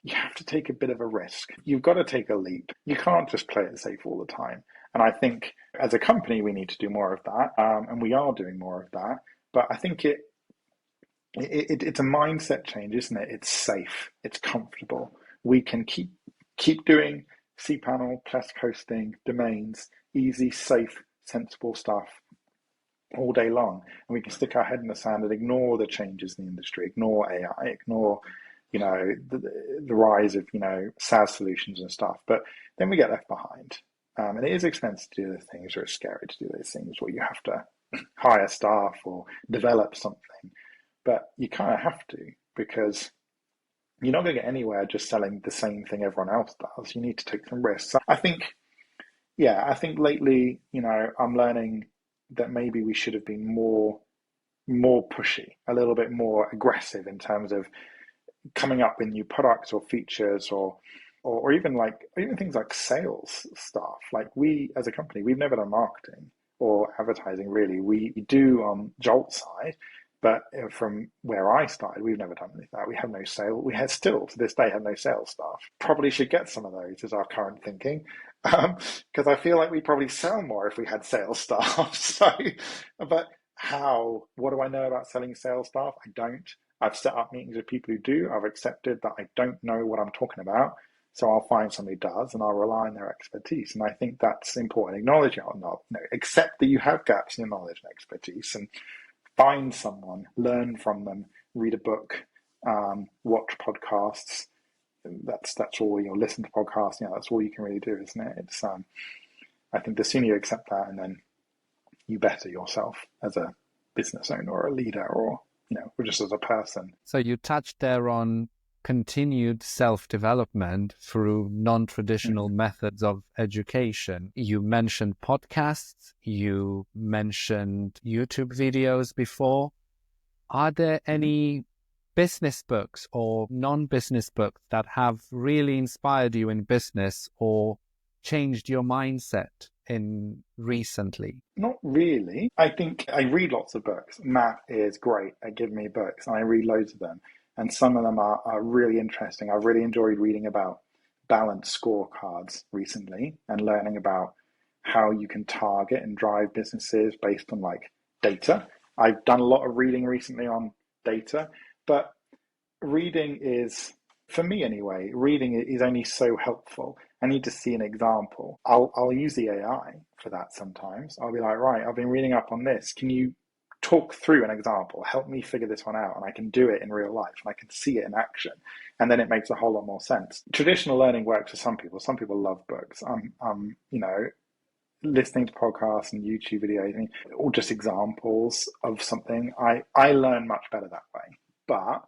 you have to take a bit of a risk. You've got to take a leap. You can't just play it safe all the time. And I think as a company, we need to do more of that. And we are doing more of that. But I think it's a mindset change, isn't it? It's safe. It's comfortable. We can keep doing cPanel, Plesk hosting, domains, easy, safe, sensible stuff all day long. And we can stick our head in the sand and ignore the changes in the industry, ignore AI, ignore the rise of SaaS solutions and stuff, but then we get left behind. And it is expensive to do those things, or it's scary to do those things where you have to hire staff or develop something. But you kind of have to, because you're not going to get anywhere just selling the same thing everyone else does. You need to take some risks. So I think lately, I'm learning that maybe we should have been more pushy, a little bit more aggressive in terms of coming up with new products or features, or even things like sales stuff. Like, we as a company, we've never done marketing or advertising really. We do on Jolt's side, but from where I started, we've never done any of that. We have no sale. We still to this day have no sales staff. Probably should get some of those, is our current thinking, because I feel like we probably sell more if we had sales staff. So, but how? What do I know about selling sales staff? I don't. I've set up meetings with people who do. I've accepted that I don't know what I'm talking about. So I'll find somebody who does, and I'll rely on their expertise. And I think that's important. Acknowledge it or not. Accept that you have gaps in your knowledge and expertise, and find someone, learn from them, read a book, watch podcasts. That's all. Listen to podcasts. That's all you can really do, isn't it? It's I think the sooner you accept that, and then you better yourself as a business owner or a leader, or just as a person. So you touched there on continued self-development through non-traditional methods of education. You mentioned podcasts, you mentioned YouTube videos before. Are there any business books or non-business books that have really inspired you in business or changed your mindset in recently? Not really. I think I read lots of books. Matt is great at giving me books, and I read loads of them. And some of them are really interesting. I've really enjoyed reading about balanced scorecards recently and learning about how you can target and drive businesses based on like data. I've done a lot of reading recently on data, but reading is, for me anyway, reading is only so helpful. I need to see an example. I'll use the AI for that sometimes. I'll be like, right, I've been reading up on this. Can you talk through an example? Help me figure this one out. And I can do it in real life and I can see it in action. And then it makes a whole lot more sense. Traditional learning works for some people. Some people love books. Listening to podcasts and YouTube videos, or just examples of something. I learn much better that way. But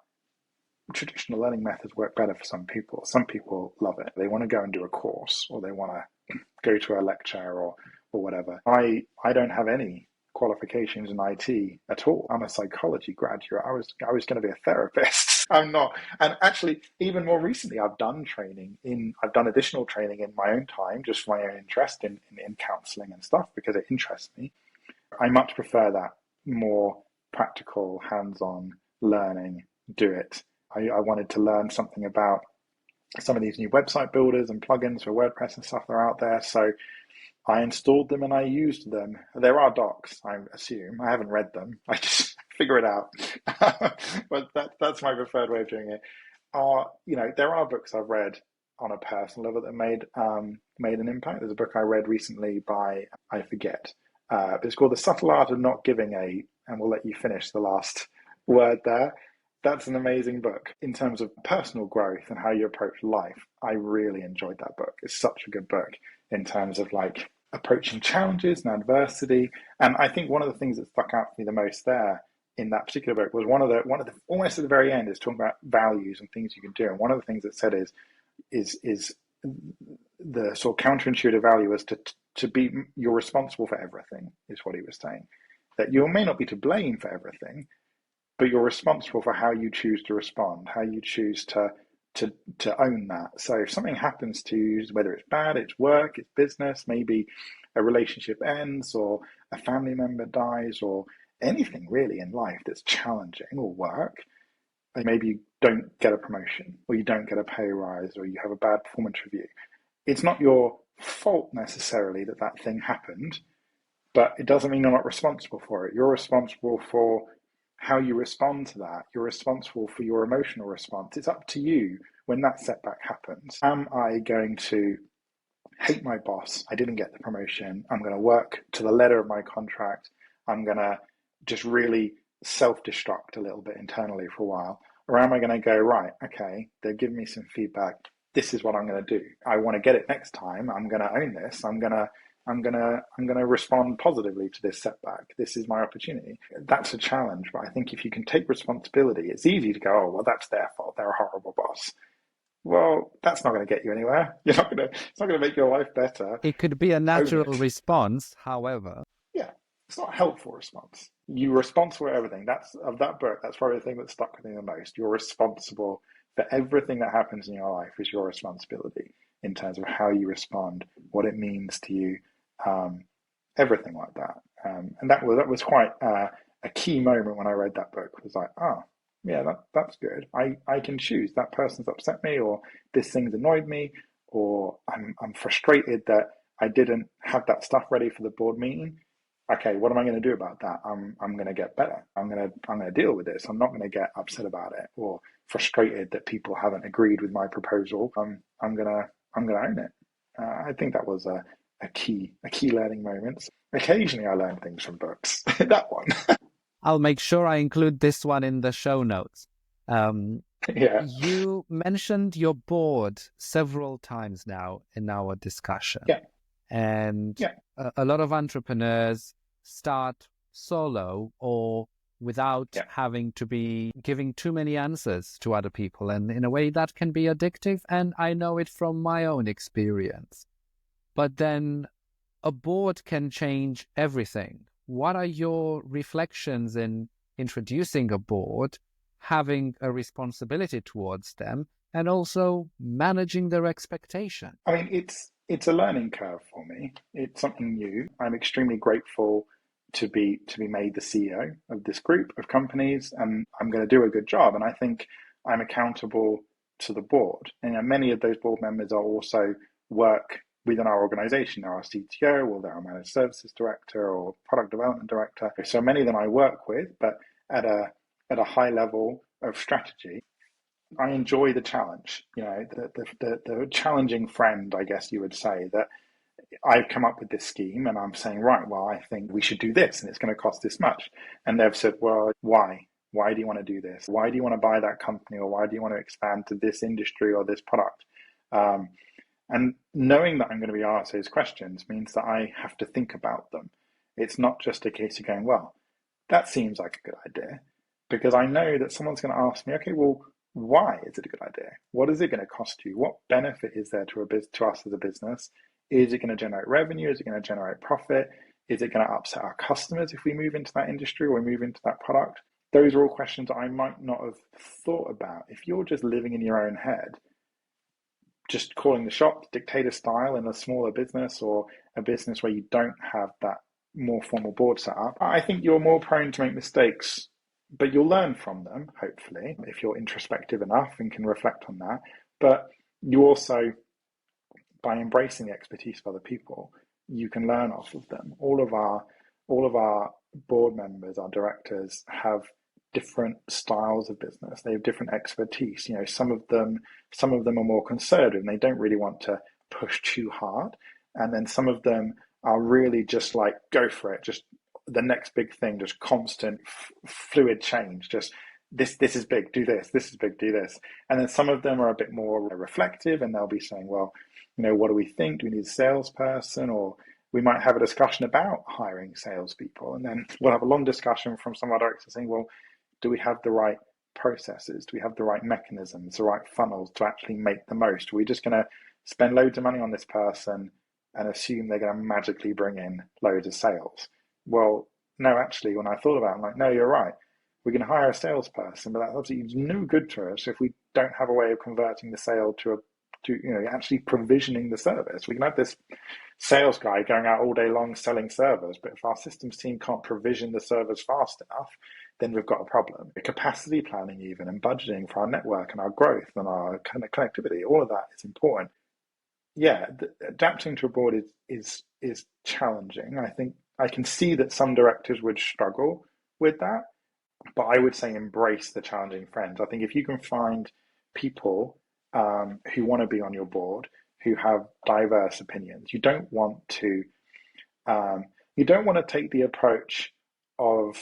traditional learning methods work better for some people. Some people love it. They want to go and do a course, or they want to go to a lecture or whatever. I don't have any qualifications in IT at all. I'm a psychology graduate. I was going to be a therapist. I'm not. And actually, even more recently, I've done additional training in my own time, just for my own interest in counselling and stuff, because it interests me. I much prefer that more practical, hands-on learning. Do it. I wanted to learn something about some of these new website builders and plugins for WordPress and stuff that are out there. So I installed them and I used them. There are docs, I assume. I haven't read them. I just figure it out. But that's my preferred way of doing it. There are books I've read on a personal level that made an impact. There's a book I read recently by, I forget. It's called The Subtle Art of Not Giving a, and we'll let you finish the last word there. That's an amazing book in terms of personal growth and how you approach life. I really enjoyed that book. It's such a good book in terms of like approaching challenges and adversity. And I think one of the things that stuck out for me the most there in that particular book was one of the almost at the very end is talking about values and things you can do. And one of the things it said is the sort of counterintuitive value is to be, you're responsible for everything, is what he was saying. That you may not be to blame for everything, but you're responsible for how you choose to respond, how you choose to own that. So if something happens to you, whether it's bad, it's work, it's business, maybe a relationship ends or a family member dies or anything really in life that's challenging or work, and maybe you don't get a promotion or you don't get a pay rise or you have a bad performance review. It's not your fault necessarily that thing happened, but it doesn't mean you're not responsible for it. You're responsible for how you respond to that. You're responsible for your emotional response. It's up to you when that setback happens. Am I going to hate my boss? I didn't get the promotion. I'm going to work to the letter of my contract. I'm going to just really self-destruct a little bit internally for a while. Or am I going to go, right, okay, they've given me some feedback. This is what I'm going to do. I want to get it next time. I'm going to own this. I'm going to respond positively to this setback. This is my opportunity. That's a challenge, but I think if you can take responsibility, it's easy to go, oh, well, that's their fault. They're a horrible boss. Well, that's not going to get you anywhere. It's not going to make your life better. It could be a natural response, however. Yeah, it's not a helpful response. You're responsible for everything. Of that book, that's probably the thing that stuck with me the most. You're responsible for everything that happens in your life is your responsibility in terms of how you respond, what it means to you, everything like that. And that was quite a key moment when I read that book. It was like, oh, yeah, that's good. I can choose. That person's upset me, or this thing's annoyed me, or I'm frustrated that I didn't have that stuff ready for the board meeting. Okay, what am I going to do about that? I'm going to get better. I'm going to deal with this. I'm not going to get upset about it or frustrated that people haven't agreed with my proposal. I'm going to own it. I think that was a key learning moment. Occasionally I learn things from books. That one. I'll make sure I include this one in the show notes. Yeah. You mentioned your board several times now in our discussion. Yeah. And a lot of entrepreneurs start solo or without having to be giving too many answers to other people. And in a way that can be addictive. And I know it from my own experience. But then a board can change everything. What are your reflections in introducing a board? having a responsibility towards them and also managing their expectation? I mean, it's a learning curve for me. It's something new. I'm extremely grateful to be made the CEO of this group of companies, and I'm going to do a good job. And I think I'm accountable to the board. And many of those board members are also work within our organization. They're our CTO, or they're our managed services director, or product development director. So many of them I work with, but at a high level of strategy. I enjoy the challenge, the challenging friend, I guess you would say, that I've come up with this scheme and I'm saying, right, well, I think we should do this and it's going to cost this much. And they've said, well, why? Why do you want to do this? Why do you want to buy that company? Or why do you want to expand to this industry or this product? And knowing that I'm going to be asked those questions means that I have to think about them. It's not just a case of going, well, that seems like a good idea, because I know that someone's going to ask me, okay, well, why is it a good idea? What is it going to cost you? What benefit is there to us as a business? Is it going to generate revenue? Is it going to generate profit? Is it going to upset our customers if we move into that industry or we move into that product? Those are all questions I might not have thought about. If you're just living in your own head, just calling the shots, dictator style, in a smaller business or a business where you don't have that more formal board set up, I think you're more prone to make mistakes, but you'll learn from them, hopefully, if you're introspective enough and can reflect on that. But you also, by embracing the expertise of other people, you can learn off of them. All of our board members, our directors, have different styles of business. They have different expertise. Some of them are more conservative and they don't really want to push too hard. And then some of them are really just like, go for it, just the next big thing, just constant fluid change, just this is big, do this is big, do this. And then some of them are a bit more reflective and they'll be saying, well, what do we think? Do we need a salesperson? Or we might have a discussion about hiring salespeople. And then we'll have a long discussion from some of our directors saying, well, do we have the right processes? Do we have the right mechanisms, the right funnels to actually make the most? Are we just going to spend loads of money on this person and assume they're going to magically bring in loads of sales? Well, no, actually, when I thought about it, I'm like, no, you're right. We're going to hire a salesperson, but that's absolutely no good to us if we don't have a way of converting the sale to actually provisioning the service. We can have this sales guy going out all day long selling servers, but if our systems team can't provision the servers fast enough, then we've got a problem. Capacity planning even, and budgeting for our network and our growth and our kind of connectivity, all of that is important. Yeah, adapting to a board is challenging. I think I can see that some directors would struggle with that, but I would say embrace the challenging friends. I think if you can find people who want to be on your board, who have diverse opinions, you don't want to take the approach of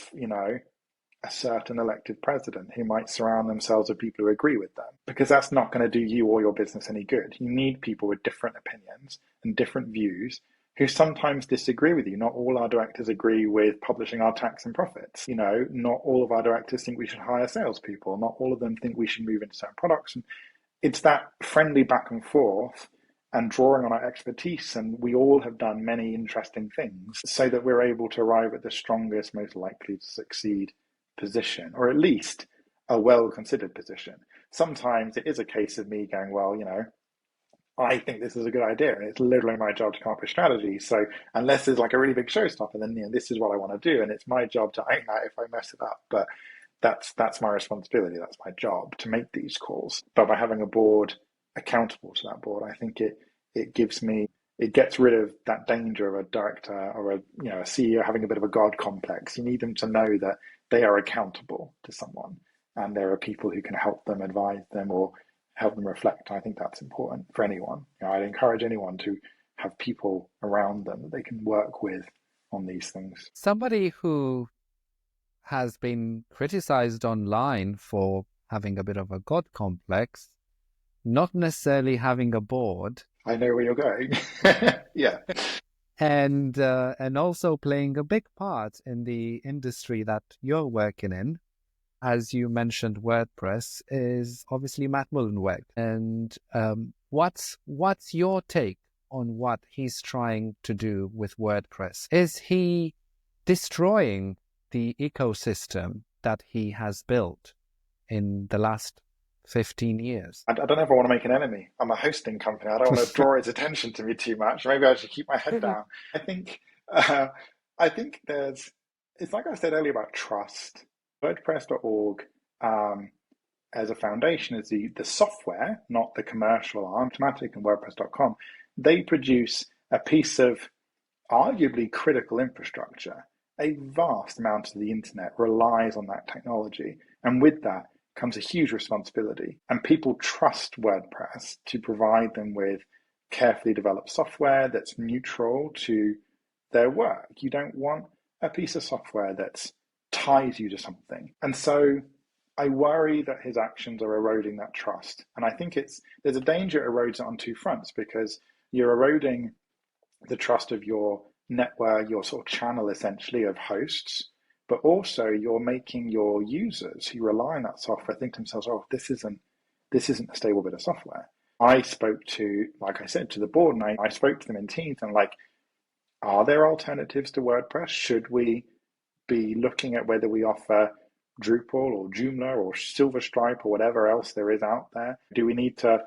a certain elected president who might surround themselves with people who agree with them, because that's not going to do you or your business any good. You need people with different opinions and different views who sometimes disagree with you. Not all our directors agree with publishing our tax and profits. Not all of our directors think we should hire salespeople. Not all of them think we should move into certain products. And it's that friendly back and forth and drawing on our expertise. And we all have done many interesting things so that we're able to arrive at the strongest, most likely to succeed position, or at least a well-considered position. Sometimes it is a case of me going, well, I think this is a good idea, and it's literally my job to come up with strategy. So unless there's like a really big showstopper, then this is what I want to do, and it's my job to own that if I mess it up. But that's my responsibility. That's my job to make these calls. But by having a board accountable to that board, I think it gets rid of that danger of a director or a CEO having a bit of a God complex. You need them to know that they are accountable to someone, and there are people who can help them, advise them, or help them reflect. I think that's important for anyone. I'd encourage anyone to have people around them that they can work with on these things. Somebody who has been criticized online for having a bit of a God complex, not necessarily having a board. I know where you're going. Yeah. And also playing a big part in the industry that you're working in, as you mentioned, WordPress, is obviously Matt Mullenweg. And what's your take on what he's trying to do with WordPress? Is he destroying the ecosystem that he has built in the last 15 years? I don't know if I want to make an enemy. I'm a hosting company. I don't want to draw his attention to me too much. Maybe I should keep my head down. I think, uh, I think it's like I said earlier about trust. WordPress.org, as a foundation, is the software, not the commercial arm. Automatic and WordPress.com, they produce a piece of arguably critical infrastructure. A vast amount of the internet relies on that technology. And with that comes a huge responsibility. And people trust WordPress to provide them with carefully developed software that's neutral to their work. You don't want a piece of software that ties you to something. And so I worry that his actions are eroding that trust. And I think there's a danger it erodes it on two fronts, because you're eroding the trust of your network, your sort of channel essentially of hosts, but also you're making your users who rely on that software think to themselves, oh, this isn't a stable bit of software. I spoke to, like I said, to the board, and I spoke to them in Teams, and like, are there alternatives to WordPress? Should we be looking at whether we offer Drupal or Joomla or Silverstripe or whatever else there is out there? Do we need to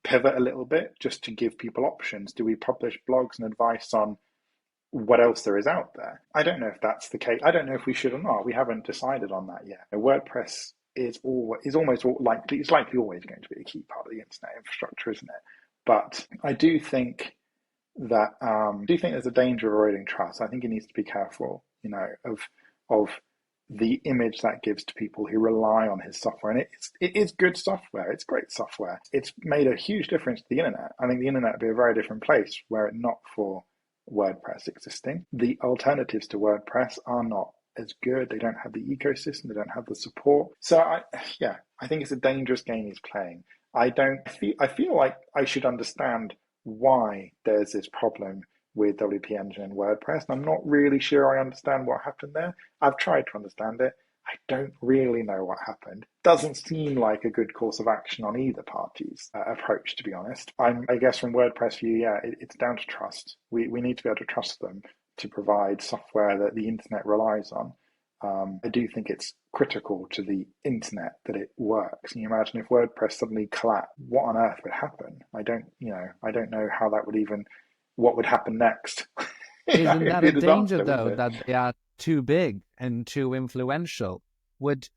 pivot a little bit just to give people options? Do we publish blogs and advice on what else there is out there? I don't know if that's the case. I don't know if we should or not. We haven't decided on that yet. WordPress is almost likely, it's likely always going to be a key part of the internet infrastructure, isn't it? But I do think that there's a danger of eroding trust. I think he needs to be careful, of the image that gives to people who rely on his software. And it is good software. It's great software. It's made a huge difference to the internet. I think the internet would be a very different place were it not for WordPress existing. The alternatives to WordPress are not as good. They don't have the ecosystem. They don't have the support. So I think it's a dangerous game he's playing. I feel like I should understand why there's this problem with WP Engine and WordPress, and I'm not really sure I understand what happened there. I've tried to understand it. I don't really know what happened. Doesn't seem like a good course of action on either party's approach, to be honest. I guess from WordPress view, it's down to trust. We need to be able to trust them to provide software that the internet relies on. I do think it's critical to the internet that it works. Can you imagine if WordPress suddenly collapsed? What on earth would happen? I don't know how that would even, what would happen next. Isn't that a danger, though, that they are too big and too influential? What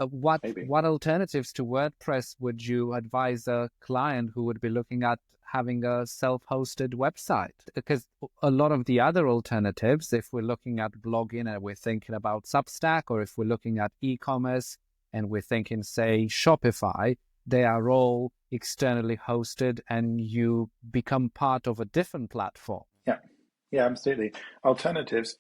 alternatives to WordPress would you advise a client who would be looking at having a self-hosted website? Because a lot of the other alternatives, if we're looking at blogging and we're thinking about Substack, or if we're looking at e-commerce and we're thinking, say, Shopify, they are all externally hosted and you become part of a different platform. Yeah, absolutely. Alternatives.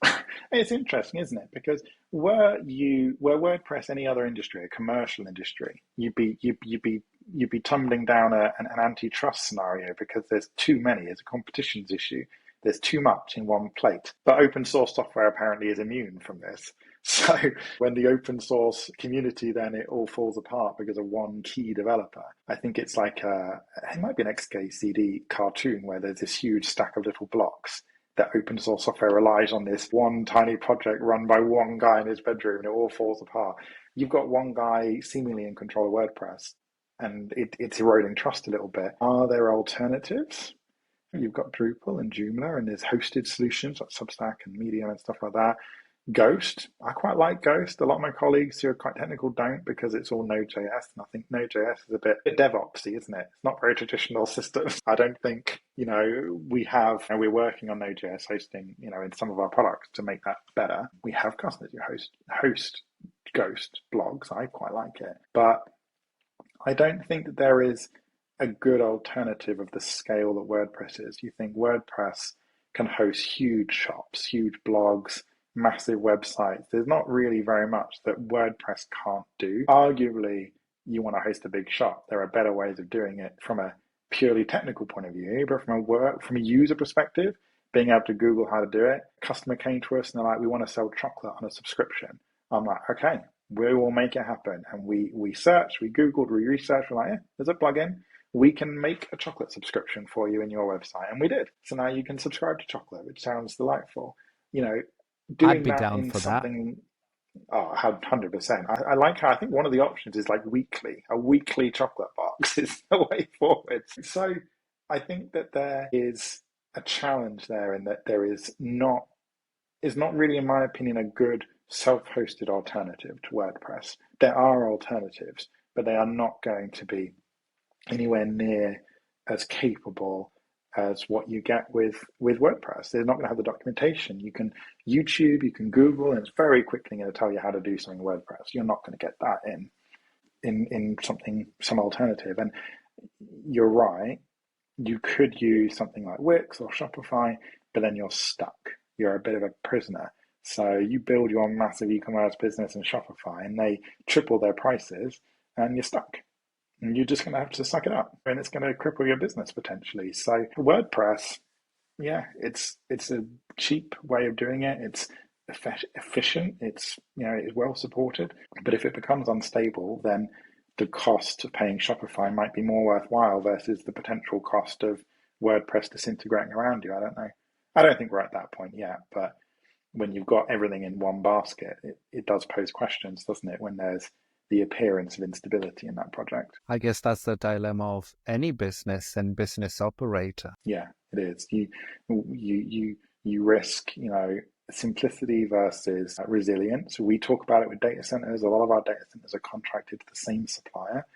It's interesting, isn't it? Because were WordPress any other industry, a commercial industry, you'd be tumbling down an antitrust scenario, because there's too many. It's a competitions issue. There's too much in one plate. But open source software apparently is immune from this. So when the open source community, then it all falls apart because of one key developer. I think it's like it might be an XKCD cartoon where there's this huge stack of little blocks that open source software relies on this one tiny project run by one guy in his bedroom, and it all falls apart. You've got one guy seemingly in control of WordPress, and it's eroding trust a little bit. Are there alternatives? You've got Drupal and Joomla, and there's hosted solutions like Substack and Medium and stuff like that. Ghost, I quite like Ghost. A lot of my colleagues who are quite technical don't, because it's all Node.js, and I think Node.js is a bit DevOpsy, isn't it? It's not very traditional systems. I don't think, we're working on Node.js hosting, in some of our products to make that better. We have customers who host Ghost blogs. I quite like it, but I don't think that there is a good alternative of the scale that WordPress is. You think WordPress can host huge shops, huge blogs, massive websites. There's not really very much that WordPress can't do. Arguably, you want to host a big shop. There are better ways of doing it from a purely technical point of view, but from a user perspective, being able to Google how to do it. Customer came to us and they're like, we want to sell chocolate on a subscription. I'm like, okay, we will make it happen. And we searched, we Googled, we researched, we're like, there's a plugin. We can make a chocolate subscription for you in your website. And we did. So now you can subscribe to chocolate, which sounds delightful. Doing I'd be that down in for something, Oh, 100%. I like how I think one of the options is like a weekly chocolate box is the way forward. So I think that there is a challenge there in that is not really, in my opinion, a good self-hosted alternative to WordPress. There are alternatives, but they are not going to be anywhere near as capable as what you get with WordPress. They're not going to have the documentation. You can YouTube, you can Google, and it's very quickly going to tell you how to do something in WordPress. You're not going to get that in some alternative. And you're right. You could use something like Wix or Shopify, but then you're stuck. You're a bit of a prisoner. So you build your massive e-commerce business in Shopify, and they triple their prices, and you're stuck. And you're just going to have to suck it up, and it's going to cripple your business potentially. So WordPress, yeah, it's a cheap way of doing it. It's efficient. It's well supported. But if it becomes unstable, then the cost of paying Shopify might be more worthwhile versus the potential cost of WordPress disintegrating around you. I don't know. I don't think we're at that point yet, but when you've got everything in one basket, it does pose questions, doesn't it, when there's the appearance of instability in that project. I guess that's the dilemma of any business and business operator. Yeah, it is. You risk, simplicity versus resilience. We talk about it with data centers. A lot of our data centers are contracted to the same supplier.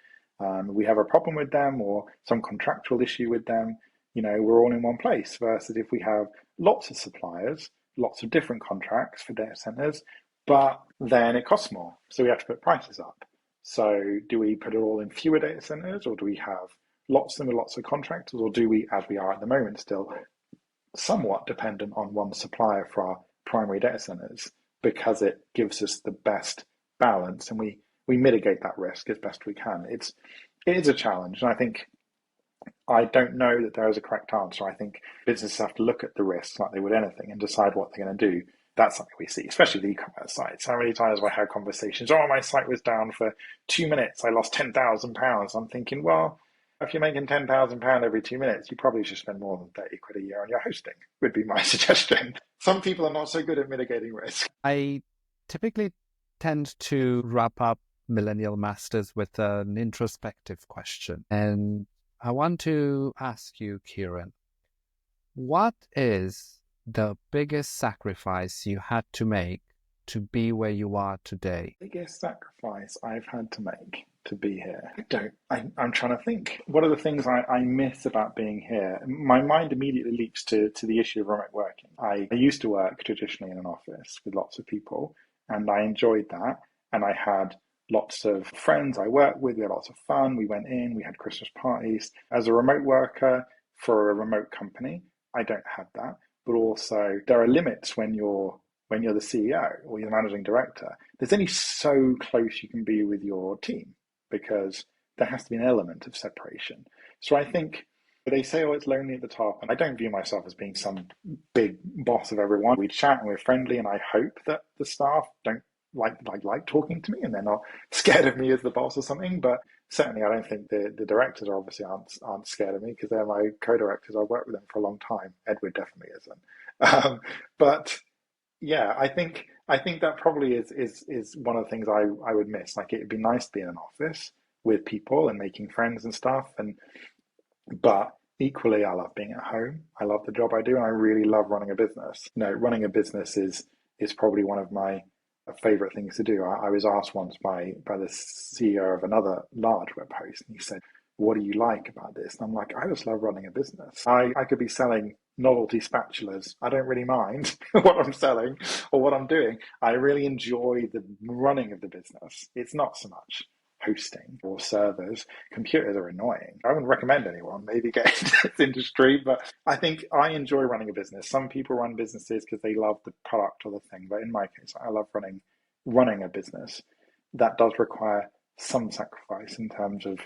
We have a problem with them or some contractual issue with them, we're all in one place. Versus if we have lots of suppliers, lots of different contracts for data centers, but then it costs more. So we have to put prices up. So do we put it all in fewer data centers, or do we have lots of them with lots of contractors, or do we, as we are at the moment, still somewhat dependent on one supplier for our primary data centers because it gives us the best balance and we mitigate that risk as best we can. It is a challenge, and I don't know that there is a correct answer. I think businesses have to look at the risks like they would anything and decide what they're going to do. That's something we see, especially the e-commerce sites. How many times have I had conversations? Oh, my site was down for 2 minutes. I lost £10,000. I'm thinking, well, if you're making £10,000 every 2 minutes, you probably should spend more than 30 quid a year on your hosting, would be my suggestion. Some people are not so good at mitigating risk. I typically tend to wrap up Millennial Masters with an introspective question. And I want to ask you, Kieran, what is the biggest sacrifice you had to make to be where you are today? Biggest sacrifice I've had to make to be here. I'm trying to think. What are the things I miss about being here? My mind immediately leaps to the issue of remote working. I used to work traditionally in an office with lots of people, and I enjoyed that. And I had lots of friends I worked with. We had lots of fun. We went in, we had Christmas parties. As a remote worker for a remote company, I don't have that. But also, there are limits when you're the CEO or you're the managing director. There's only so close you can be with your team because there has to be an element of separation. So I think they say, oh, it's lonely at the top. And I don't view myself as being some big boss of everyone. We chat and we're friendly, and I hope that the staff don't like talking to me and they're not scared of me as the boss or something. But certainly I don't think the directors are obviously aren't scared of me because they're my co-directors. I've worked with them for a long time. Edward definitely isn't. But yeah, I think that probably is one of the things I would miss. Like, it'd be nice to be in an office with people and making friends and stuff, but equally I love being at home. I love the job I do, and I really love running a business. Running a business is probably one of my favorite things to do. I was asked once by the CEO of another large web host, and he said, what do you like about this? And I'm like, I just love running a business. I could be selling novelty spatulas. I don't really mind what I'm selling or what I'm doing. I really enjoy the running of the business. It's not so much hosting or servers. Computers are annoying. I wouldn't recommend anyone maybe get into this industry, but I think I enjoy running a business. Some people run businesses because they love the product or the thing, but in my case, I love running a business. That does require some sacrifice in terms of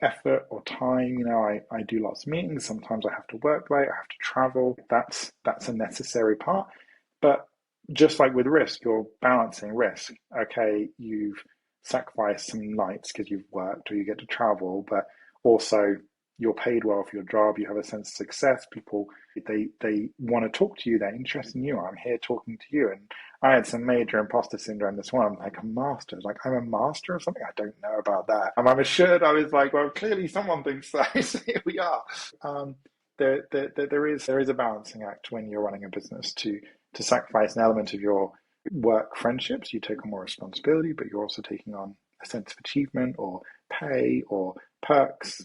effort or time. I do lots of meetings. Sometimes I have to work late. I have to travel. That's a necessary part. But just like with risk, you're balancing risk. Okay, you've sacrificed some nights because you've worked or you get to travel, but also you're paid well for your job, you have a sense of success, people, they want to talk to you, they're interested in you. I'm here talking to you. And I had some major imposter syndrome this one. I'm like, a master, like I'm a master of something, I don't know about that. And I'm assured, I was like, well, clearly someone thinks so. So here we are. There is a balancing act when you're running a business to sacrifice an element of your work friendships. You take on more responsibility, but you're also taking on a sense of achievement or pay or perks.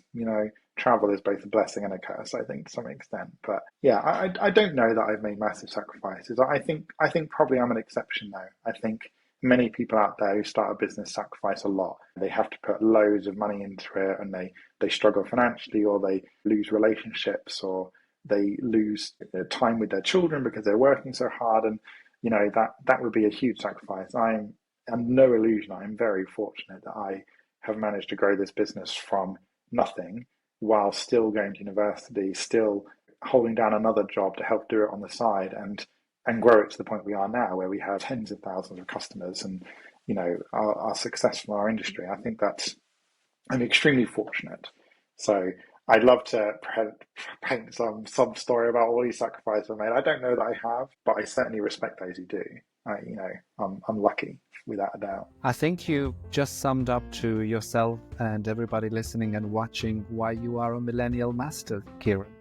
Travel is both a blessing and a curse, I think, to some extent. But yeah, I don't know that I've made massive sacrifices. I think probably I'm an exception now. I think many people out there who start a business sacrifice a lot. They have to put loads of money into it, and they struggle financially, or they lose relationships, or they lose time with their children because they're working so hard. And that would be a huge sacrifice. I'm no illusion. I'm very fortunate that I have managed to grow this business from nothing while still going to university, still holding down another job to help do it on the side, and grow it to the point we are now, where we have tens of thousands of customers and are successful in our industry. I think I'm extremely fortunate. So I'd love to paint some story about all these sacrifices I made. I don't know that I have, but I certainly respect those who do. I'm lucky, without a doubt. I think you just summed up to yourself and everybody listening and watching why you are a millennial master, Kieran.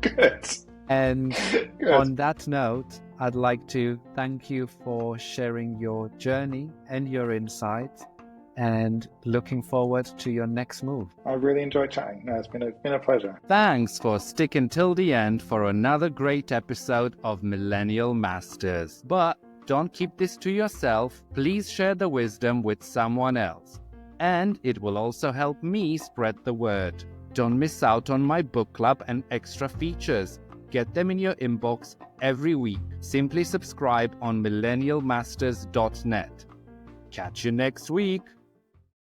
Good. And Good. On that note, I'd like to thank you for sharing your journey and your insights, and looking forward to your next move. I really enjoyed chatting. No, it's been a pleasure. Thanks for sticking till the end for another great episode of Millennial Masters. But don't keep this to yourself. Please share the wisdom with someone else. And it will also help me spread the word. Don't miss out on my book club and extra features. Get them in your inbox every week. Simply subscribe on millennialmasters.net. Catch you next week.